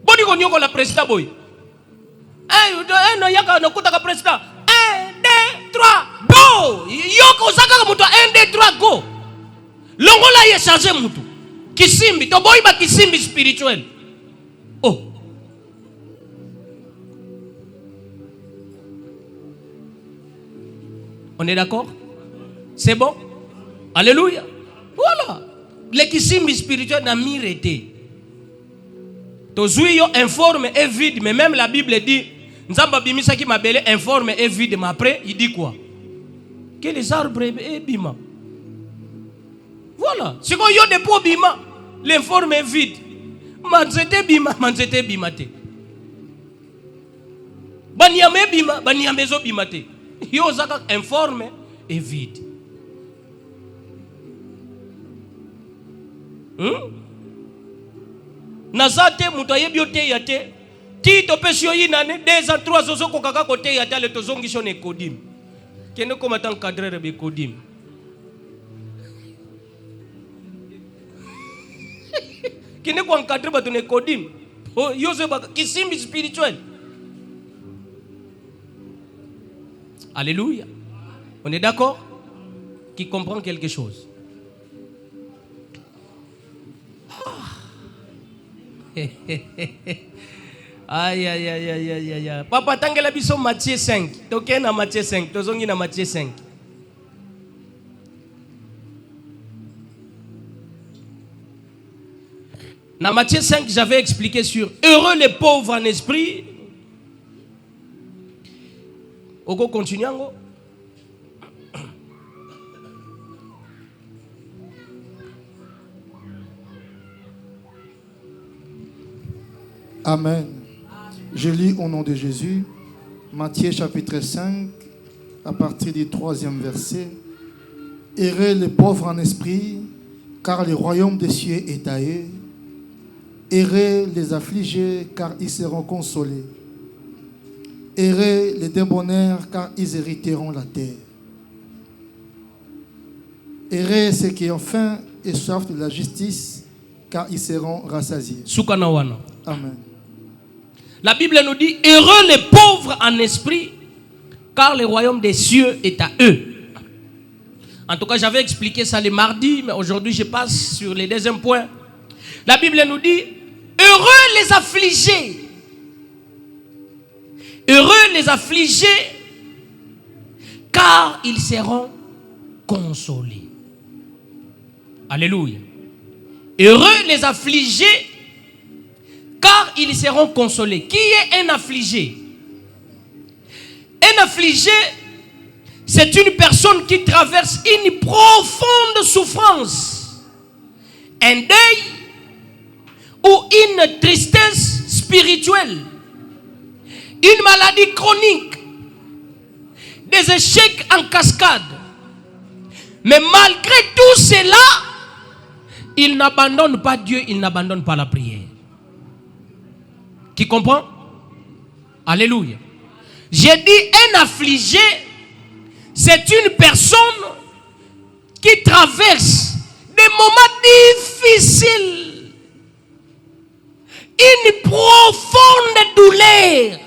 Boni ko nyoko la président boy. No yaka no kutaka président. 1, 2, 3, go. Yoko ozaka mutu 1, 2, 3, go. Longola ye changer mutu. Kisimbi, to boy ba kisimbi spirituel. Oh, On est d'accord? C'est bon? Alléluia. Voilà. L'équilibre spirituel n'a mis été. Tozui yo informe et vide, mais même la Bible dit, Nzamba bimisa qui m'appelle informe et vide, mais après il dit quoi? Que les arbres et bima. Voilà. C'est qu'on y a des pots bima, l'informe est vide. Manzete bimate. Banyame bima, banyamezo bimate. Yo zaka informe et vide. Nazate mutaye biote yate. Ti topesio yinane 2 ans 3 ans ko kaka kote yate le tozongi shone kodim. Kene ko matan cadreur be kodim. Kene ko encadrer ba tone kodim. Oh yoze ba kisimbi spirituel. Alléluia. On est d'accord? Qui comprend quelque chose? Aïe, aïe, aïe, aïe, aïe, aïe. Papa, tangela biso Matthieu 5. Toke na Matthieu 5. Tozongi na Matthieu 5. Dans Matthieu 5, j'avais expliqué sur heureux les pauvres en esprit. Oko continue ango. Amen. Je lis au nom de Jésus, Matthieu chapitre 5, à partir du 3e verset. Heureux les pauvres en esprit, car le royaume des cieux est à eux. Heureux les affligés, car ils seront consolés. Heureux les débonnaires, car ils hériteront la terre. Heureux ceux qui ont faim et soif de la justice, car ils seront rassasiés. Sukanawana. Amen. La Bible nous dit heureux les pauvres en esprit, car le royaume des cieux est à eux. En tout cas, j'avais expliqué ça le mardi, mais aujourd'hui je passe sur les deuxième point. La Bible nous dit heureux les affligés. Heureux les affligés, car ils seront consolés. Alléluia. Heureux les affligés, car ils seront consolés. Qui est un affligé? Un affligé, c'est une personne qui traverse une profonde souffrance, un deuil ou une tristesse spirituelle, une maladie chronique, des échecs en cascade. Mais malgré tout cela, il n'abandonne pas Dieu, il n'abandonne pas la prière. Qui comprend? Alléluia. J'ai dit un affligé, c'est une personne qui traverse des moments difficiles, une profonde douleur,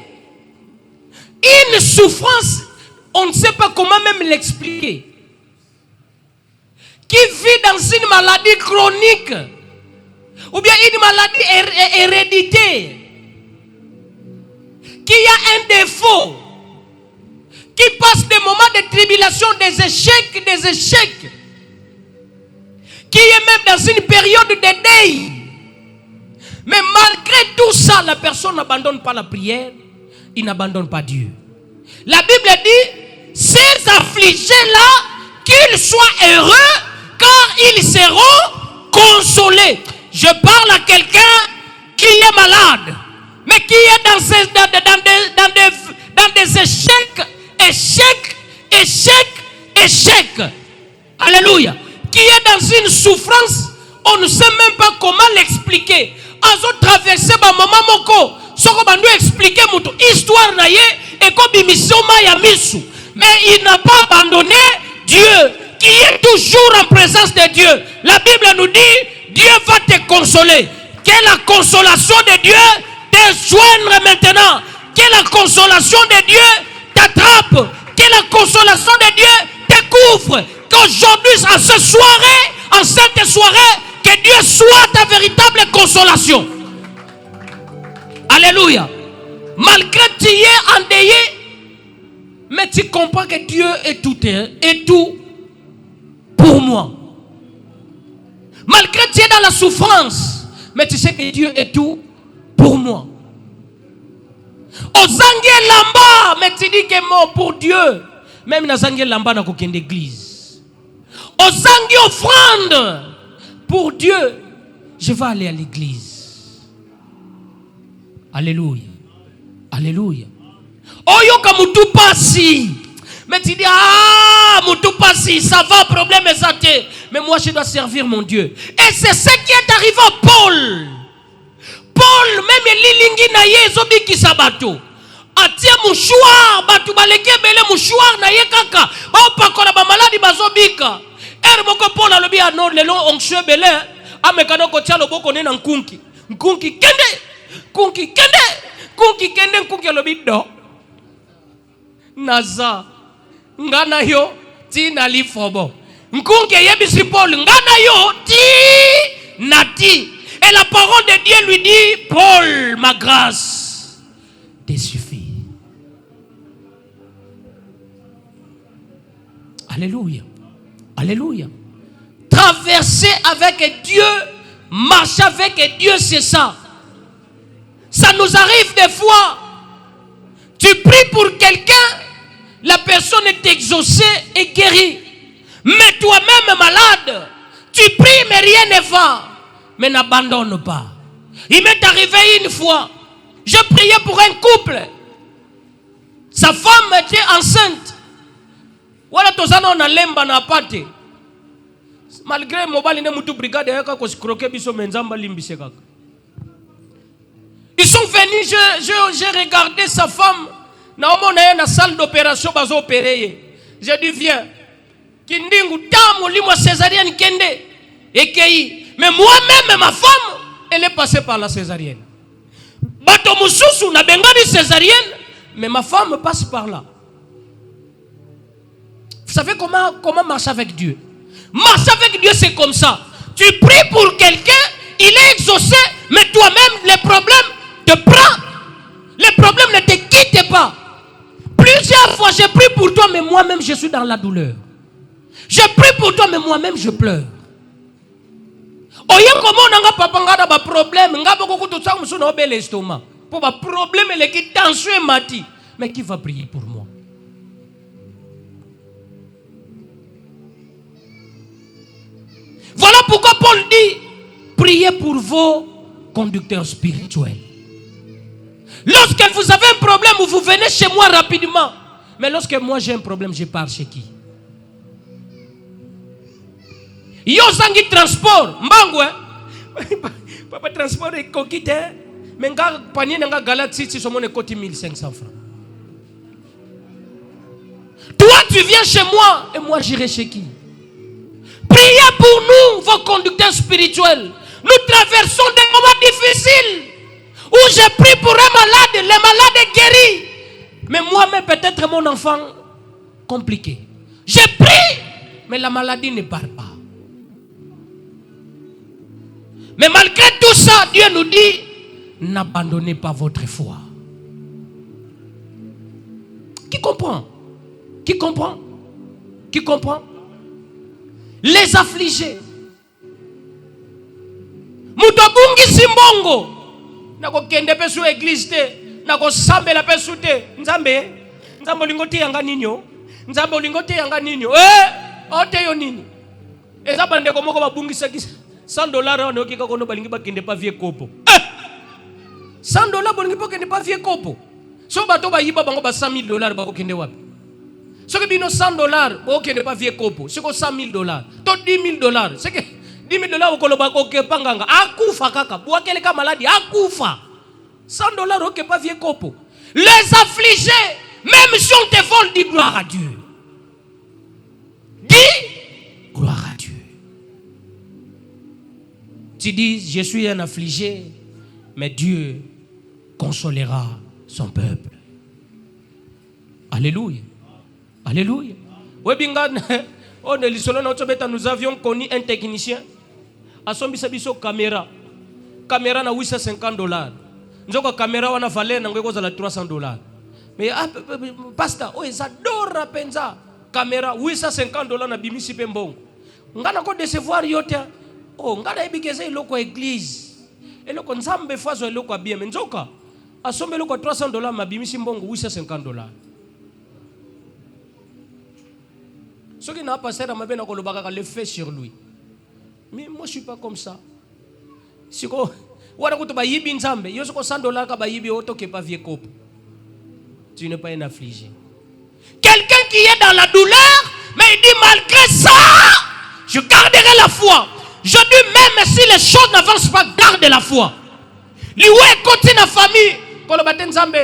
une souffrance, on ne sait pas comment même l'expliquer, qui vit dans une maladie chronique ou bien une maladie héréditaire, qui a un défaut, qui passe des moments de tribulation, des échecs, qui est même dans une période de deuil. Mais malgré tout ça, la personne n'abandonne pas la prière, il n'abandonne pas Dieu. La Bible dit, ces affligés-là, qu'ils soient heureux, car ils seront consolés. Je parle à quelqu'un qui est malade, mais qui est dans des échecs. Alléluia. Qui est dans une souffrance, on ne sait même pas comment l'expliquer. Azo traversé ba maman moko, soko bandu expliquer mutu histoire na ye et comme bimisoma ya misu. Mais il n'a pas abandonné Dieu, qui est toujours en présence de Dieu. La Bible nous dit, Dieu va te consoler. Que la consolation de Dieu te joindre maintenant. Que la consolation de Dieu t'attrape. Que la consolation de Dieu te couvre. Qu'aujourd'hui, en cette soirée, que Dieu soit ta véritable consolation. Alléluia. Malgré que tu es endeuillé, Mais tu comprends que Dieu est tout pour moi. Malgré que tu es dans la souffrance, mais tu sais que Dieu est tout pour moi. Ozangi lamba, mais tu dis que moi pour Dieu. Même na zangi lamba na kokende église. Ozangi offrande pour Dieu. Je vais aller à l'église. Alléluia. Alléluia. Oyoka mutu pasi. Mais tu dis, ah, mutu pasi, ça va, problème est santé. Mais moi, je dois servir mon Dieu. Et c'est ce qui est arrivé à Paul. Paul, même lilingi na ye, zobi kisabato. Atie mouchoir, batu baleke bele mouchoir na ye kaka. Ba opakona ba maladi bazobika. Moko Paul a lobi anor le long onction belé amekano ko tia loboko ne na nkunki kende nkunki lobi do naza ngana yo ti na lifobo nkunki yebisi Paul ngana yo ti nati. Et la parole de Dieu lui dit, Paul, ma grâce te suffit. Alléluia. Alléluia. Traverser avec Dieu, marcher avec Dieu, c'est ça. Ça nous arrive des fois. Tu pries pour quelqu'un, la personne est exaucée et guérie. Mais toi-même malade, tu pries mais rien ne va. Mais n'abandonne pas. Il m'est arrivé une fois, je priais pour un couple. Sa femme était enceinte. Voilà, tozana on a lemba na pate. Malgré mobile ne mutu brigade yaka ko skroke biso menzamba limbise kaka. Ils sont venus, j'ai regardé sa femme. Na omona na salle d'opération bazo opérer. J'ai dit viens. Kindingu tamu limo césarienne kende. Ekei. Mais moi-même ma femme, elle est passée par la césarienne. Bato mususu na bengani césarienne, mais ma femme passe par là. Vous savez comment marcher avec Dieu? Marcher avec Dieu, c'est comme ça. Tu pries pour quelqu'un, il est exaucé, mais toi-même, les problèmes te prennent. Les problèmes ne te quittent pas. Plusieurs fois, j'ai prié pour toi, mais moi-même, je suis dans la douleur. Je prie pour toi, mais moi-même, je pleure. Oye comment on a papa ngada ba problème ngaba ko kutu tsa muso na obele estomac pour ba problème le qui tension et mati. Mais qui va prier pour moi? Voilà pourquoi Paul dit priez pour vos conducteurs spirituels. Lorsque vous avez un problème, vous venez chez moi rapidement. Mais lorsque moi j'ai un problème, je pars chez qui? Yo zangi transport mbangu papa transport est coquille mais nga panier nga galati si somone koti 1500 francs. Toi tu viens chez moi et moi j'irai chez qui? Priez pour nous vos conducteurs spirituels. Nous traversons des moments difficiles où je prie pour un malade, le malade est guéri. Mais moi-même peut-être mon enfant compliqué. Je prie mais la maladie ne part pas. Mais malgré tout ça, Dieu nous dit, n'abandonnez pas votre foi. Qui comprend? Qui comprend? Qui comprend? Les affligés. Mutobungi simbongo. Nako kende pesu église te. Nako sambe la pesu te. Nzambe lingoti yanga ninyo. Nzambe lingoti yanga ninyo. Ote yo nini? Eza bande ko moko babungi sakisa. $100 on oki ka kono balingi ba kende pa vie kopo. $100 balingi pa kende pa vie kopo. So bato ba yiba bango ba $100,000 ba ko kende wapi? So ke bino $100 ba kende pa vie kopo. C'est ko $100,000. To $10,000. C'est que $10,000 ko loba ko ke panganga. Akufa kaka. Bwa kele ka maladi akufa. $100 o ke pa vie kopo. Les affligés, même si on te vole, dis gloire à Dieu. Dis gloire à Dieu. Tu dis, je suis un affligé, mais Dieu consolera son peuple. Alléluia. Alléluia. Nous avions connu un technicien. A son bisabiso caméra. Caméra na $850. Nzoko caméra wana valeur na ngweko za $300. Mais pasteur, oh ils adorent penza caméra $850 na bimisi pe mbongo. Ngana ko décevoir yote. Oh ngana ebikeze iloko église. Eloko nzambe fazo eloko abie menzoka. Asombe eloko $300 mabimisi mbongo $850. Ce qui n'a pas passé dans ma vie, on le fait sur lui. Mais moi je suis pas comme ça. Si on a $100 tu n'es pas un affligé. Quelqu'un qui est dans la douleur, mais il dit malgré ça, je garderai la foi. Je dis même si les choses n'avancent pas, garde la foi. Lui continue la famille. Quand le baptême Nzambe,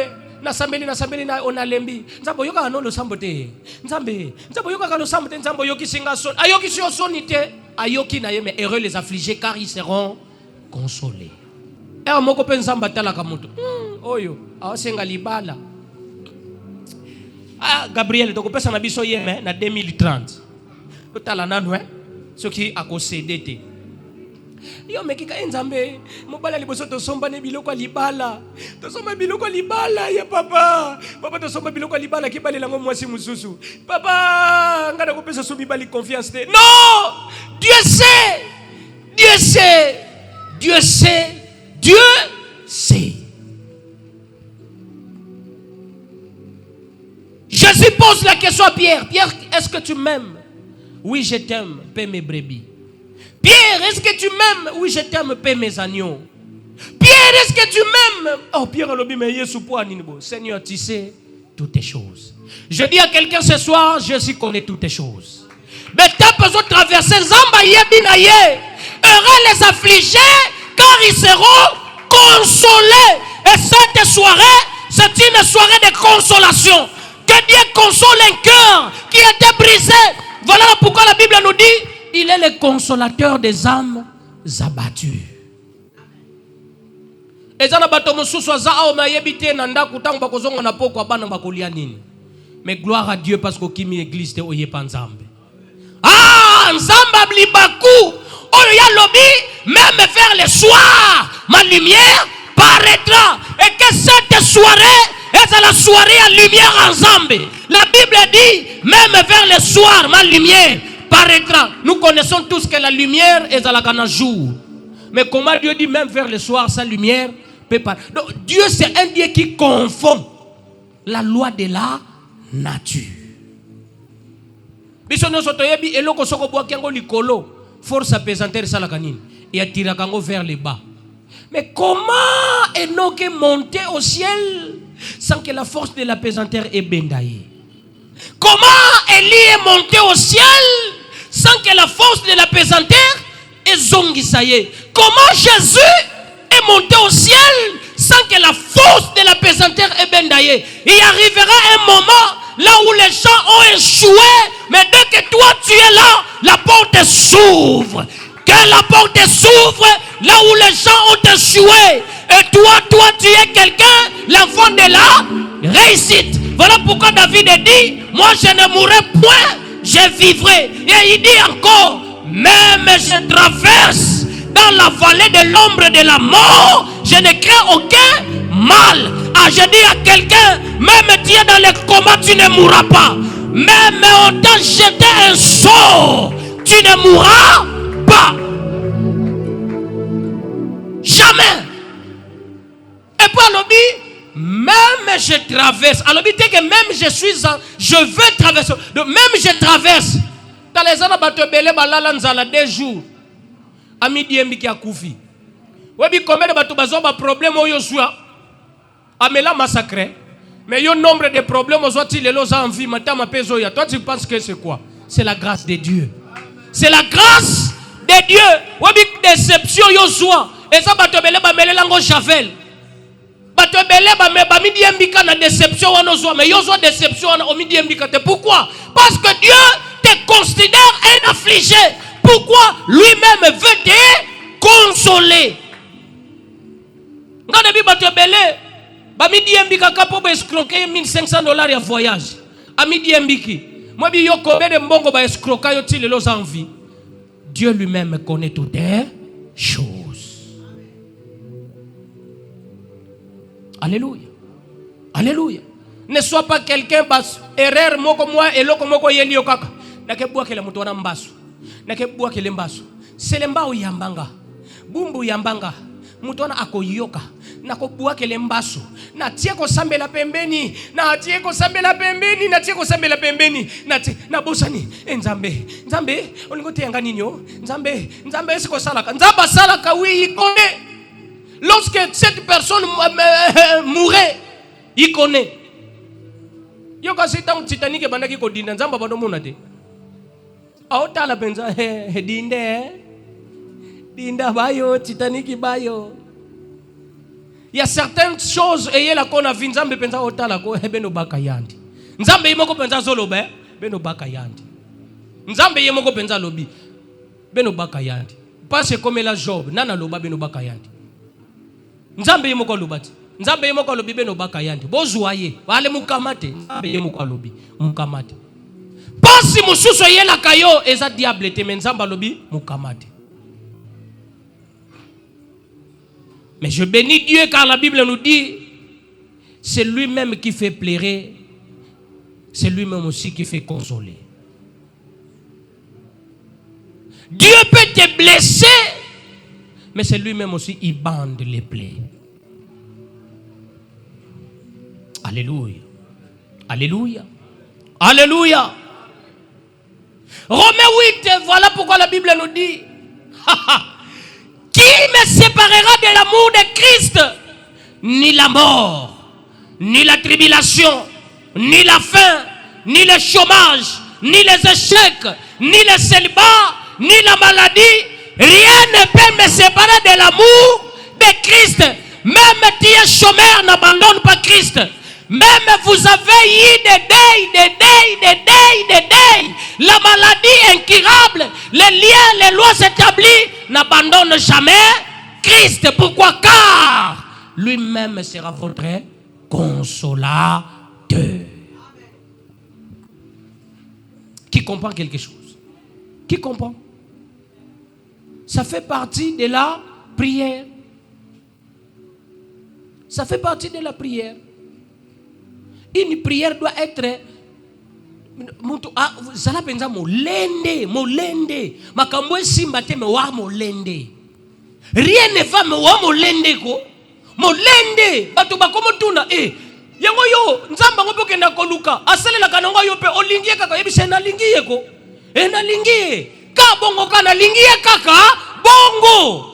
na sambeli na onalembi. Nzambe yoka no lo sambote. Nzambe yoka lo sambote Nzambe yoki singa son. Ayoki si osonite, ayoki na yeme heureux les affligés car ils seront consolés. Et moko pe Nzambe talaka mutu. Oyo, aosenga libala. Ah Gabriel to ko pesa na biso yeme na 2030. Totala nanu ce qui a concédé. Yo mekika Nzambe mobala liboso to somba ne biloko libala. To somba biloko libala ya papa. Papa to somba biloko libala ki balela ngo mwasi mususu. Papa ngana ko pesa so bibali confiance te. Non! Dieu sait. Dieu sait. Dieu sait. Dieu sait. Jésus pose la question à Pierre. Pierre, est-ce que tu m'aimes? Oui, je t'aime, paie mes brebis. Pierre, est-ce que tu m'aimes? Oui, je t'aime, paie mes agneaux. Pierre, est-ce que tu m'aimes? Oh, Pierre, Seigneur, tu sais toutes les choses. Je dis à quelqu'un ce soir, Jésus connaît toutes les choses. Mais tu as besoin de traverser heureux les affligés, car ils seront consolés. Et cette soirée, c'est une soirée de consolation. Que Dieu console un cœur qui était brisé. Voilà pourquoi la Bible nous dit, il est le consolateur des âmes abattues. Mais gloire à Dieu parce que mi église te oye pa Nzambe. Ah, Nzamba blibaku. Oya lobi, même vers le soir, ma lumière paraîtra. Et que cette soirée est la soirée à lumière ensemble. La Bible dit, même vers le soir, ma lumière paraîtra. Nous connaissons tous que la lumière est à la jour. Mais comment Dieu dit, même vers le soir, sa lumière peut paraître. Donc Dieu, c'est un Dieu qui confond la loi de la nature. Force apesanteur ça la canine et attira kango vers le bas. Mais comment Enoch est monté au ciel sans que la force de l'apesanteur ait bendaillé? Comment Élie est monté au ciel sans que la force de l'apesanteur ait zongisaye? Comment Jésus est monté au ciel sans que la force de l'apesanteur ait bendaillé? Il arrivera un moment là où les gens ont échoué, mais dès que toi tu es là, la porte s'ouvre. Que la porte s'ouvre là où les gens ont échoué. Et toi tu es quelqu'un, l'enfant de la réussite. Voilà pourquoi David a dit, moi je ne mourrai point, je vivrai. Et il dit encore, même je traverse dans la vallée de l'ombre de la mort, je ne crains aucun mal. Ah, je dis à quelqu'un, même tu es dans le coma, tu ne mourras pas. Même on t'a jeté un sort, tu ne mourras pas. Jamais. Et puis on dit, même je traverse. Alors dit que même je veux traverser. Donc même je traverse. Dans les années batobele balala nzala 2 jours. Amidi embiki akufi. Webi combien de bato bazo ba problème oyo soir. Amela massacré. Mais il y a un nombre de problèmes aujourd'hui les lois en vie maintenant peso ya. Toi tu penses que c'est quoi? C'est la grâce de Dieu. C'est la grâce de Dieu. Webi déception yo soir. Et ça batobele ba melelango javel. Batobele ba midi embika na déception wana soir mais yo soir déception wana o midi embika te. Pourquoi? Parce que Dieu te considère un affligé. Pourquoi? Lui-même veut te consoler. Ngana bi batobele ba midi embika kapo ba escroquer $1,500 ya voyage. A midi embiki. Moi bi yo combien de mbongo ba escroquer yo ti lelo za envie. Dieu lui-même connaît toutes les choses. Alléluia. Alléluia. Ne sois pas quelqu'un basu. Erreur moko moi et loko moko yeli okaka. Nake bua kele mutu wana mbasu. Nake bua kele mbasu. Selemba uyambanga. Bumbu yambanga. Mutu wana akoyoka. Nako bua kele mbasu. Na tie ko sambela pembeni. Na tie ko sambela pembeni. Na tie ko sambela pembeni. Na bosani. Nzambe. Nzambe. Olingo te yanga ninyo. Nzambe. Nzambe esiko salaka. Nzamba salaka oui il connaît. Lorsque cette personne mourait, il connaît. Yo kasi tang Titanic bandaki ko dinda nzamba bado mona te. Aotala penza dinde. Dinda bayo Titanic bayo. Il y a certaines choses et la kona vinzambe penza otala ko beno bakayandi. Nzambe yimoko penza zolobe beno bakayandi. Nzambe yimoko penza lobi beno bakayandi. Parce comme la Job nana loba beno bakayandi. Nzambe yimoko lobati. Nzambe yimoko lobi beno bakayandi. Bozwaye wale mukamate. Nzambe yimoko lobi mukamate. Pasi mususu yela kayo eza diable te nzamba lobi mukamate. Mais je bénis Dieu car la Bible nous dit c'est lui-même qui fait pleurer, c'est lui-même aussi qui fait consoler. Dieu peut te blesser, mais c'est lui-même aussi qui bande les plaies. Alléluia. Alléluia. Alléluia. Romains 8, voilà pourquoi la Bible nous dit qui me séparera de l'amour de Christ? Ni la mort, ni la tribulation, ni la faim, ni le chômage, ni les échecs, ni le célibat, ni la maladie. Rien ne peut me séparer de l'amour de Christ. Même tu es chômeur, n'abandonne pas Christ. Même vous avez eu des deuils, la maladie incurable, les liens, les lois établies, n'abandonne jamais Christ. Pourquoi? Car lui-même sera votre consolateur. Qui comprend quelque chose? Qui comprend? Ça fait partie de la prière. Ça fait partie de la prière. Une prière doit être zala penza molende makambo simba te me wa molende. Rien ne va me wa molende ko molende bato bakomo tuna yango yo nzamba ngo pokenda koluka asalela kanongo yo pe olingie kaka yebise na lingie ko na lingie ka bongo kana lingie kaka bongo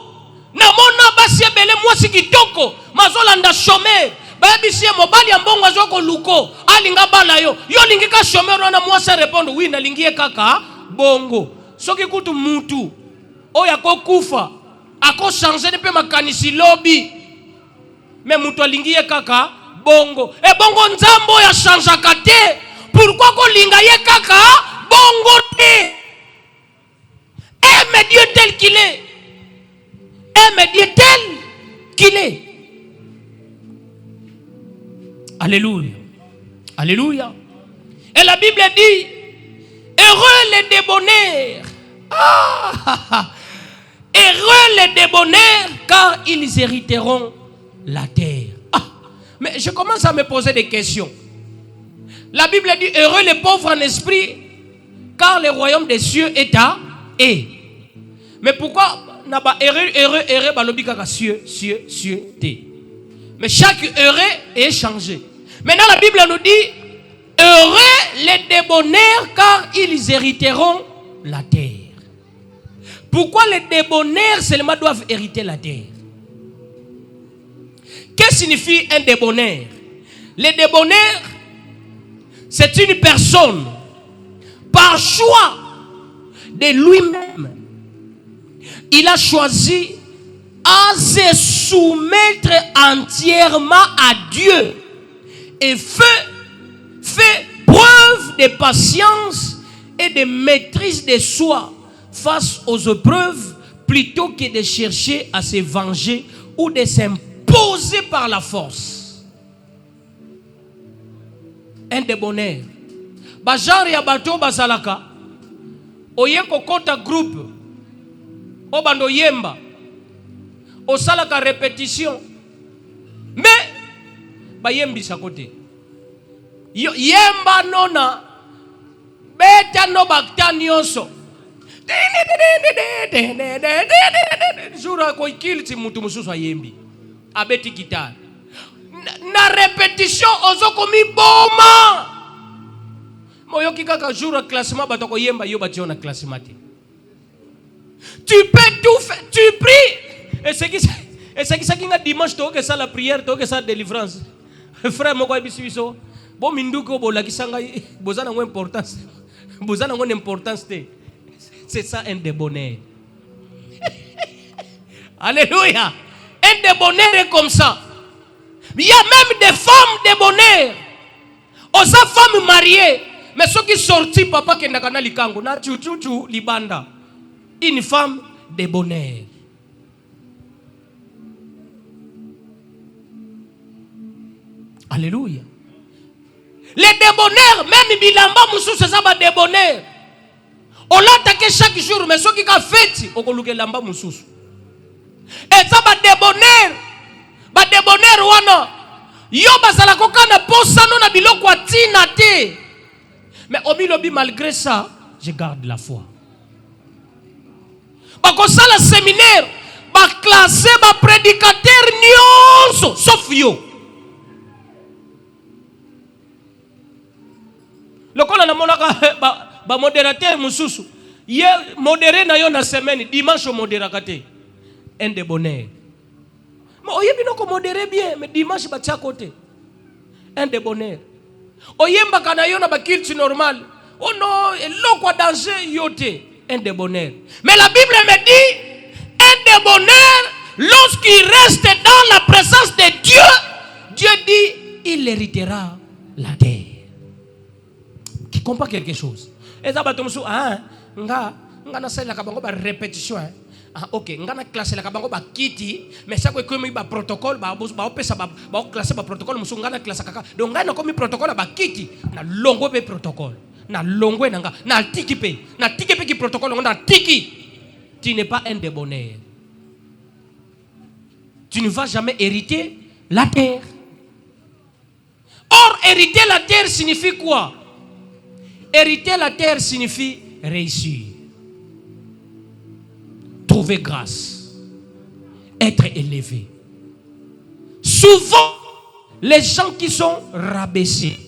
na mona basi ebele mwasi kitoko mazolanda chômeur baby si mobali ambongo azoko luko alinga bala yo lingika chômeur na mwasi répondre oui na lingie kaka bongo soki kutu mutu oya ko kufa ako changer de pe makanisi lobby mais mutu alingie kaka bongo e bongo nzambo ya changer kate pourquoi ko linga ye kaka bongo te. Aime Dieu tel qu'il est. Aime Dieu tel qu'il est. Alléluia. Alléluia. Et la Bible dit heureux les débonnaires. Heureux les débonnaires car ils hériteront la terre. Mais je commence à me poser des questions. La Bible dit heureux les pauvres en esprit car le royaume des cieux est à eux. Mais pourquoi naba heureux balobi kaka cieux té. Mais chaque heureux est changé. Maintenant la Bible nous dit heureux les débonnaires car ils hériteront la terre. Pourquoi les débonnaires seulement doivent hériter la terre? Qu'est-ce que signifie un débonnaire? Le débonnaire, c'est une personne par choix de lui-même. Il a choisi à se soumettre entièrement à Dieu et fait preuve de patience et de maîtrise de soi face aux épreuves plutôt que de chercher à se venger ou de s'imposer par la force. Un débonnaire. Bajar ya bato basalaka. Oye kokota groupe. Obando yemba. Osalaka répétition. Mais bayembi sa côté. Yemba nona. Beta no bakta nyonso. Jura ko ikiliti mutu mususu ayembi. Abeti guitare. Na répétition ozoko mi boma. Moyoki kaka jura classement batoko yemba yo bationa classement. Tu peux tout faire, tu pries. Et c'est qui ça qui a dimanche que ça la prière, que ça délivrance. Frère moko ebisibiso. Bon minduko bo la kisanga bozana ngo importance. Bozana ngo importance te. C'est ça un débonnaire. Alléluia. Un débonnaire est comme ça. Il y a même des femmes débonnaires. Aux femmes mariées. Mais ceux qui sortent, papa qui n'a pas likango, na chuchuchu libanda. Une femme débonnaire. Alléluia. Les débonnaires, même bilamba moussou, c'est ça, des débonnaires. On l'attaque chaque jour, mais ceux qui ont fait, on a lamba moussou. Et ça, des débonnaires. Des débonnaires, wana. Yo, basala kokana, posa non na biloko atina te. Mais au milieu, malgré ça, je garde la foi. Parce que le séminaire, va classer les prédicateurs nyonso, sauf yo. Le col na monaka ba modérateur mususu. Ye modéré na yo na semaine, dimanche modérateur. Un de bonheur. Mais oyebi no ko modéré bien, mais dimanche ba tia côté. Un de bonheur. Oyemba kana yo na ba culte normal. Oh non, l'eau quoi danger yote. Un de bonheur. Mais la Bible me dit, un de bonheur, lorsqu'il reste dans la présence de Dieu, Dieu dit, il héritera la terre. Qui comprend quelque chose? Et ça va tomber sur nga na sala kabango ba répétition. Ok, nga na classe la kabango ba kiti, mais ça ko komi ba protocole ba opesa ba classer ba protocole musu nga na classe kaka. Donc nga na komi protocole ba kiti na longo be protocole. Na longwe nanga na tiki pe ki protocole na tiki. Tu n'es pas un débonnaire. Tu ne vas jamais hériter la terre. Or hériter la terre signifie quoi? Hériter la terre signifie réussir, trouver grâce, être élevé. Souvent les gens qui sont rabaissés,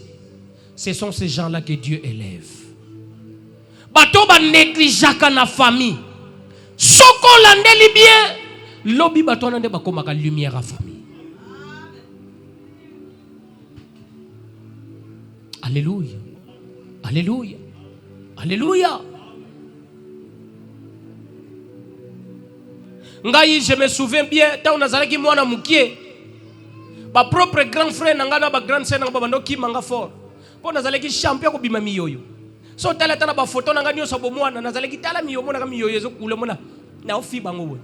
ce sont ces gens-là que Dieu élève. Bato ba négligaka na famille. Soko landeli bien, lobi bato nande bakomaka lumière à famille. Alléluia. Alléluia. Alléluia. Ngai, je me souviens bien, tant on a zalaki mwana mukie. Ba propre grand frère nanga na ba grande sœur nanga ba ndoki manga fort. Po nazalaki champion ko bima miyoyo. So tala tala ba photo nanga nyoso bo mwana nazalaki tala miyo mona ka miyoyo zo kule mona na ofi bango we.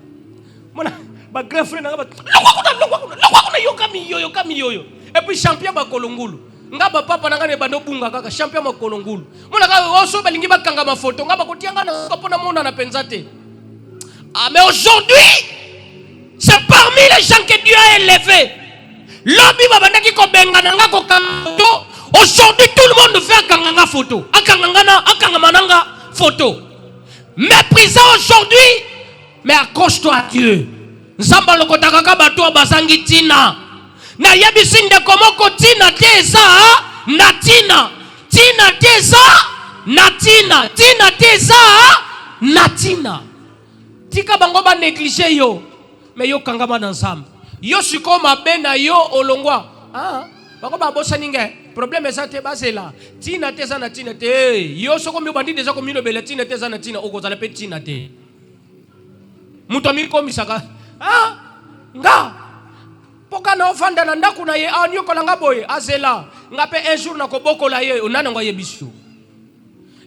Mona ba grand frère nanga ba lokwa yoka miyoyo. Et puis champion ba kolongulu. Nga ba papa nanga ne bando bunga kaka champion ba kolongulu. Mona ka oso balingi ba kanga ma photo nga ba kotianga na ko pona mona na penzate. Ah mais aujourd'hui c'est parmi les gens que Dieu a élevés. L'homme babandaki ko benga nanga ko kanto. Aujourd'hui, tout le monde fait akanganga photo. Akangamananga photo. Méprisant aujourd'hui, mais accroche-toi à Dieu. Nzamba lokotakaka bato basangi tina. Na yebisinde komoko tina teza natina. Tina teza natina. Tina teza natina. Tika bango ba négliger yo. Mais yo kangama ensemble. Yo siko mabena yo olongwa. Bako ba bosa ninge. Problème est te basé là. Tina te sana tina te. Yo soko mi bandi déjà comme bela tina te sana tina oko zala pe tina te. Muto mi komi saka. Nga. Poka na ofanda na ndaku na ye anyo kolanga boye azela. Nga pe un jour na koboko la ye onana ngo yebisu.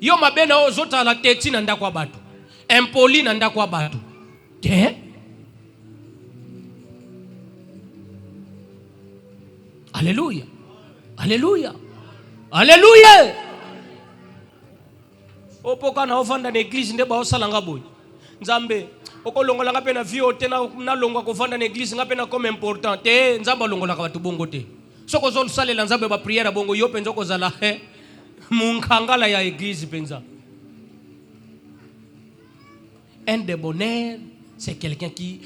Yo mabena ozota la te tina ndaku abatu. Impoli na ndaku abatu. Te? Alléluia. Alléluia. Alléluia. Opoka na ofanda na église nde ba osalanga boy. Nzambe okolongola ngapena vie otena na longa ko fanda na église ngapena comme important te nzamba longola ka batu bongo te. Soko zolu sale lanzabe ba prière bongo yo penza ko zala munkangala ya église penza. Un débonnaire, c'est quelqu'un qui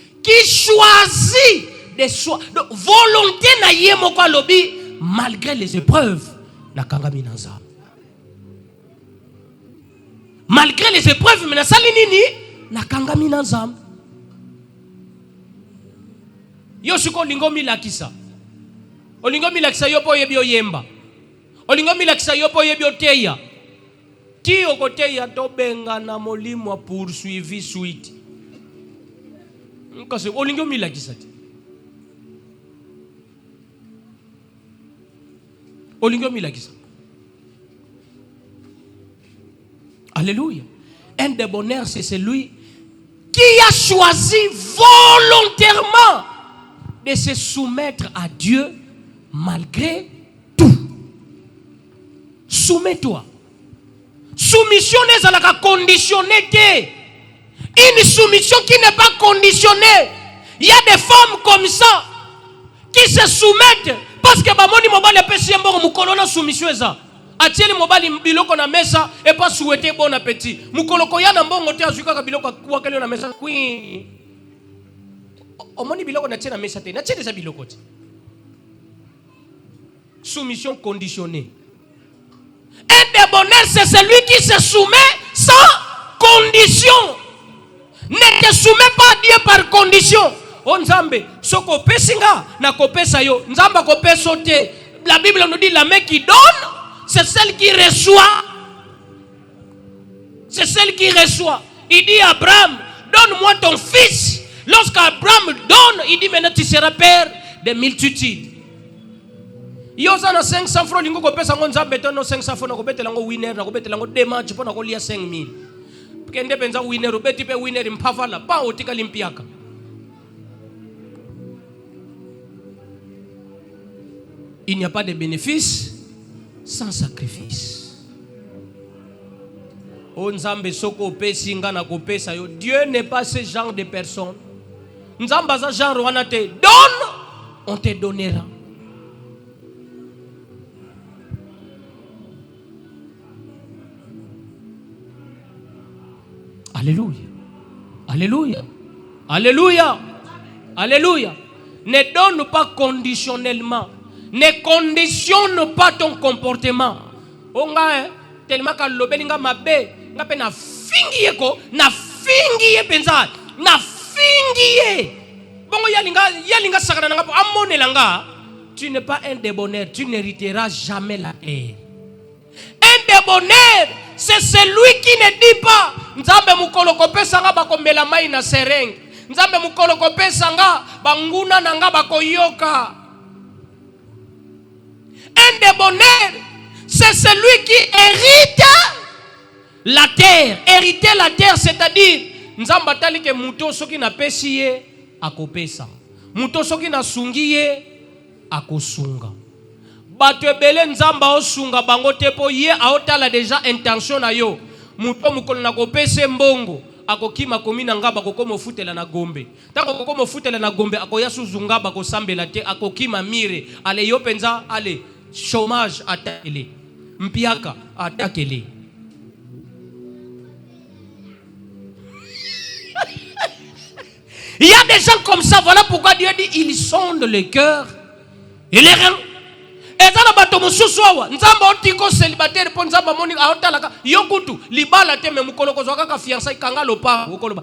choisit de volonté na yemo kwa lobi malgré les épreuves na kangami nanza. Malgré les épreuves mais na sali nini na kangami nanza. Yo siko lingo milakisa. Olingo milakisa yo po yebi oyemba. Olingo milakisa yo po yebi oteya. Ti okoteya to benga na molimo a poursuivi suite. Nkase olingo milakisa ti. Olingo milakisa. Alléluia. Un débonnaire, c'est celui qui a choisi volontairement de se soumettre à Dieu malgré tout. Soumets-toi. Soumission n'est pas conditionnée. Une soumission qui n'est pas conditionnée. Il y a des femmes comme ça qui se soumettent parce que bamoni mobile pesi mbongo mukolo na soumission eza. Atieli mobile biloko na mesa et pas souhaiter bon appétit. Mukolo ko ya na mbongo te azuka ka biloko kwa kele na mesa kwi. Omoni biloko na tiena mesa te. Na tiena za biloko te. Soumission conditionnée. Un débonnaire, c'est celui qui se soumet sans condition. Ne te soumets pas à Dieu par condition. Oh Nzambe, soko pesinga na kopesa yo. Nzamba kopeso te. La Bible nous dit la main qui donne, c'est celle qui reçoit. C'est celle qui reçoit. Il dit à Abraham, donne-moi ton fils. Lorsqu'Abraham donne, il dit maintenant tu seras père de multitudes. Yo sana 500 francs lingo kopesa ngo Nzambe to no 500 francs ko betela ngo winner na ko betela ngo deux matchs pona ko lia 5000. Kende penza winner obeti pe winner mpavala pa otika limpiaka. Il n'y a pas de bénéfice sans sacrifice. O Nzambe soko pesi nga na kopesa yo. Dieu n'est pas ce genre de personne. Nzamba za genre wana te donne, on te donnera. Alléluia. Alléluia. Alléluia. Alléluia. Ne donne pas conditionnellement. Ne conditionne pas ton comportement. Onga tellement que lobelinga mabe nga pe na fingiye ko na fingiye penza na fingiye. Bongo yalinga sakana nga po amonelanga. Tu n'es pas un débonnaire, tu n'hériteras jamais la terre. Un débonnaire, c'est celui qui ne dit pas Nzambe mukolo kopesa nga bakombela mai na sereng. Nzambe mukolo kopesa nga banguna na nga bakoyoka. Un débonnaire, c'est celui qui hérite la terre. Hériter la terre, c'est-à-dire Nzamba talike muto soki na pesi ye akopesa. Muto soki na sungi ye akosunga. Bato ebele Nzamba osunga bango te po ye aotala déjà intention na yo. Muto mukolo na kopese mbongo akokima komina ngaba kokoma futela na gombe. Tako kokoma futela na gombe akoya suzunga bakosambela te akokima mire. Ale yo penza ale chômage atakele. Mpiaka atakele. Il y a des gens comme ça, voilà pourquoi Dieu dit ils sondent le cœur et les reins. Et dans la bateau mususuawa, nzamba otiko célibataire pour nzamba moni aotalaka yokutu libala te me mukolo kozwaka ka fiançailles kanga lopa okoloba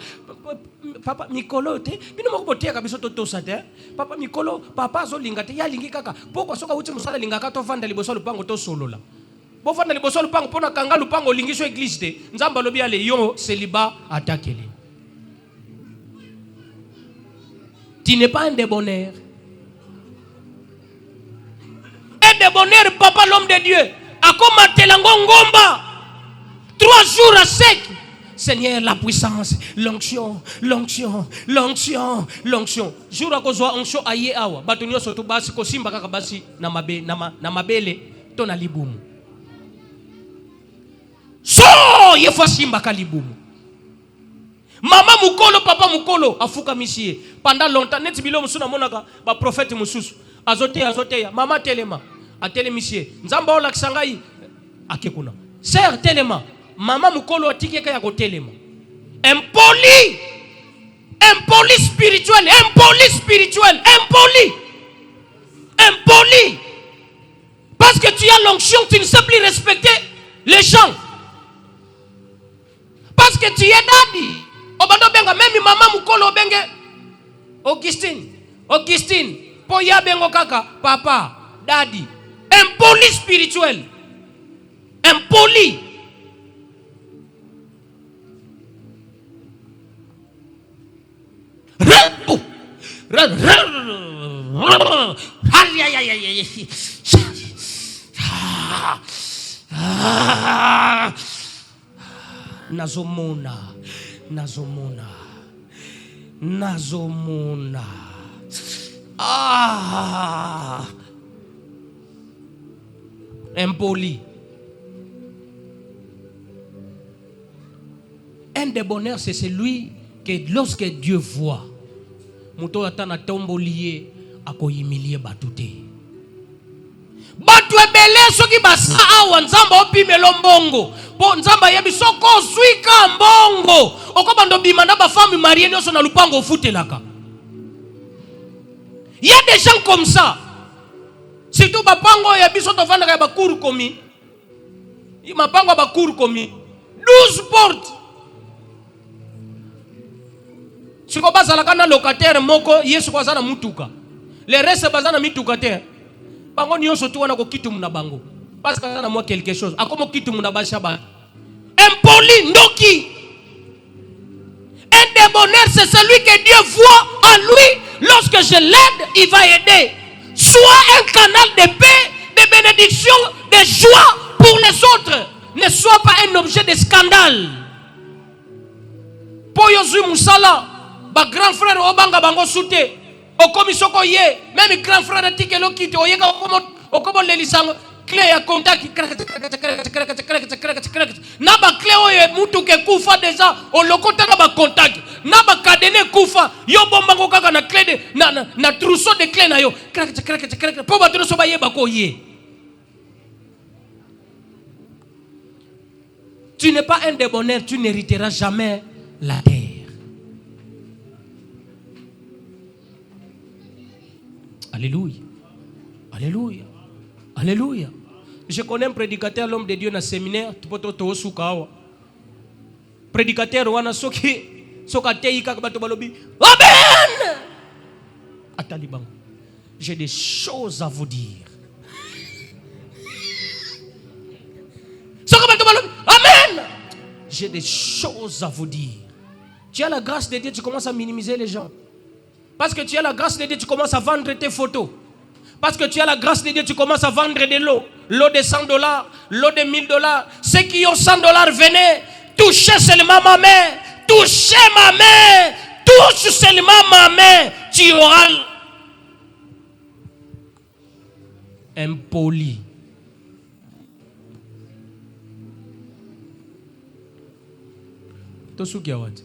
papa mikolo te bino mokobotia ka biso totosa te papa mikolo papa azolinga te ya lingi kaka poko soka uti musala lingaka to vanda liboso lupango to solola bo vanda liboso lupango pona kanga lupango lingiso église te nzamba lobi ale yo célibat atakele. Tu n'es pas un débonnaire. Un débonnaire, papa l'homme de Dieu, a commenté la ngomba 3 jours à sec. Seigneur, la puissance, l'onction, l'onction, l'onction, l'onction. Jour à cause onction aye awa. Batunyo soto basi ko simba kaka basi na mabele to na libumu. So ye fa simba ka libumu. Maman mukolo, papa mukolo, afuka misie. Pendant longtemps, net bilo musuna monaka, ba prophète mususu. Azoteya, maman telema, atele misie. Nzamba ola kisangai, akekuna. Sœur telema, maman mukolo atikeka ya telema. Impoli spirituel, impoli. Parce que tu as l'onction, tu ne sais plus respecter les gens. Parce que tu es daddy. Obando benga même maman mukolo benge Augustine. Poya bengo kaka papa, daddy. Impoli spirituel. Impoli. Nazomona. Impoli. Un des bonheurs, c'est celui que lorsque Dieu voit, muto atana tombolié akoyimilie batute. Batu ebele soki basa awa nzamba opimelo mbongo. Po nzamba yebi soko swika mbongo. Okobando bimanda ba femme mariée nyoso na lupango ofutelaka. Il y a des gens comme ça. Surtout bapango yebi soto vandaka ba cour komi. Mapango ba cour komi. 12 portes. Siko bazalaka na locataire moko yesu kwa zana mutuka. Les restes bazana mituka te. Bango nyonso tu wana ko kitu muna bango. Parce que na moi quelque chose. Akomo kitu muna bashaba. Impoli ndoki. Un des bonheurs, c'est celui que Dieu voit en lui. Lorsque je l'aide, il va aider. Sois un canal de paix, de bénédiction, de joie pour les autres. Ne sois pas un objet de scandale. Poyozu musala. Ba grand frère obanga bango soute. Okomi soko ye. Même grand frère tikelo kite. Oyega okomo lelisango. Clé ya contact. Naba clé oye mutu ke kufa deja. Olokota na ba contact. Naba kadene kufa. Yo bombango kaka na clé de na trousseau de clé na yo. Po ba trousseau ba ye bako ye. Tu n'es pas un des bonheurs, tu n'hériteras jamais la terre. Alléluia. Je connais un prédicateur, l'homme de Dieu, dans le séminaire. Prédicateur, wana soki sokatei kaka balobi. Amen. Atalibango. J'ai des choses à vous dire. Amen. J'ai des choses à vous dire. Tu as la grâce de Dieu, tu commences à minimiser les gens. Parce que tu as la grâce de Dieu, tu commences à vendre tes photos. Parce que tu as la grâce de Dieu, tu commences à vendre de l'eau. L'eau de $100, l'eau de $1000. Ceux qui ont $100, venez, touchez seulement ma main. Touchez ma main. Touche seulement ma main. Tu auras impoli. Tosuki awati.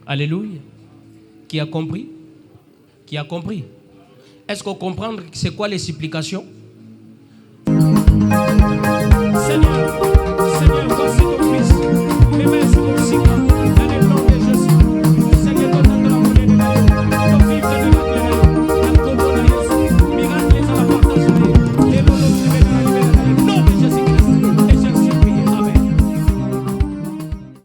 Alléluia. Qui a compris? Est-ce qu'on comprend c'est quoi les supplications? Seigneur.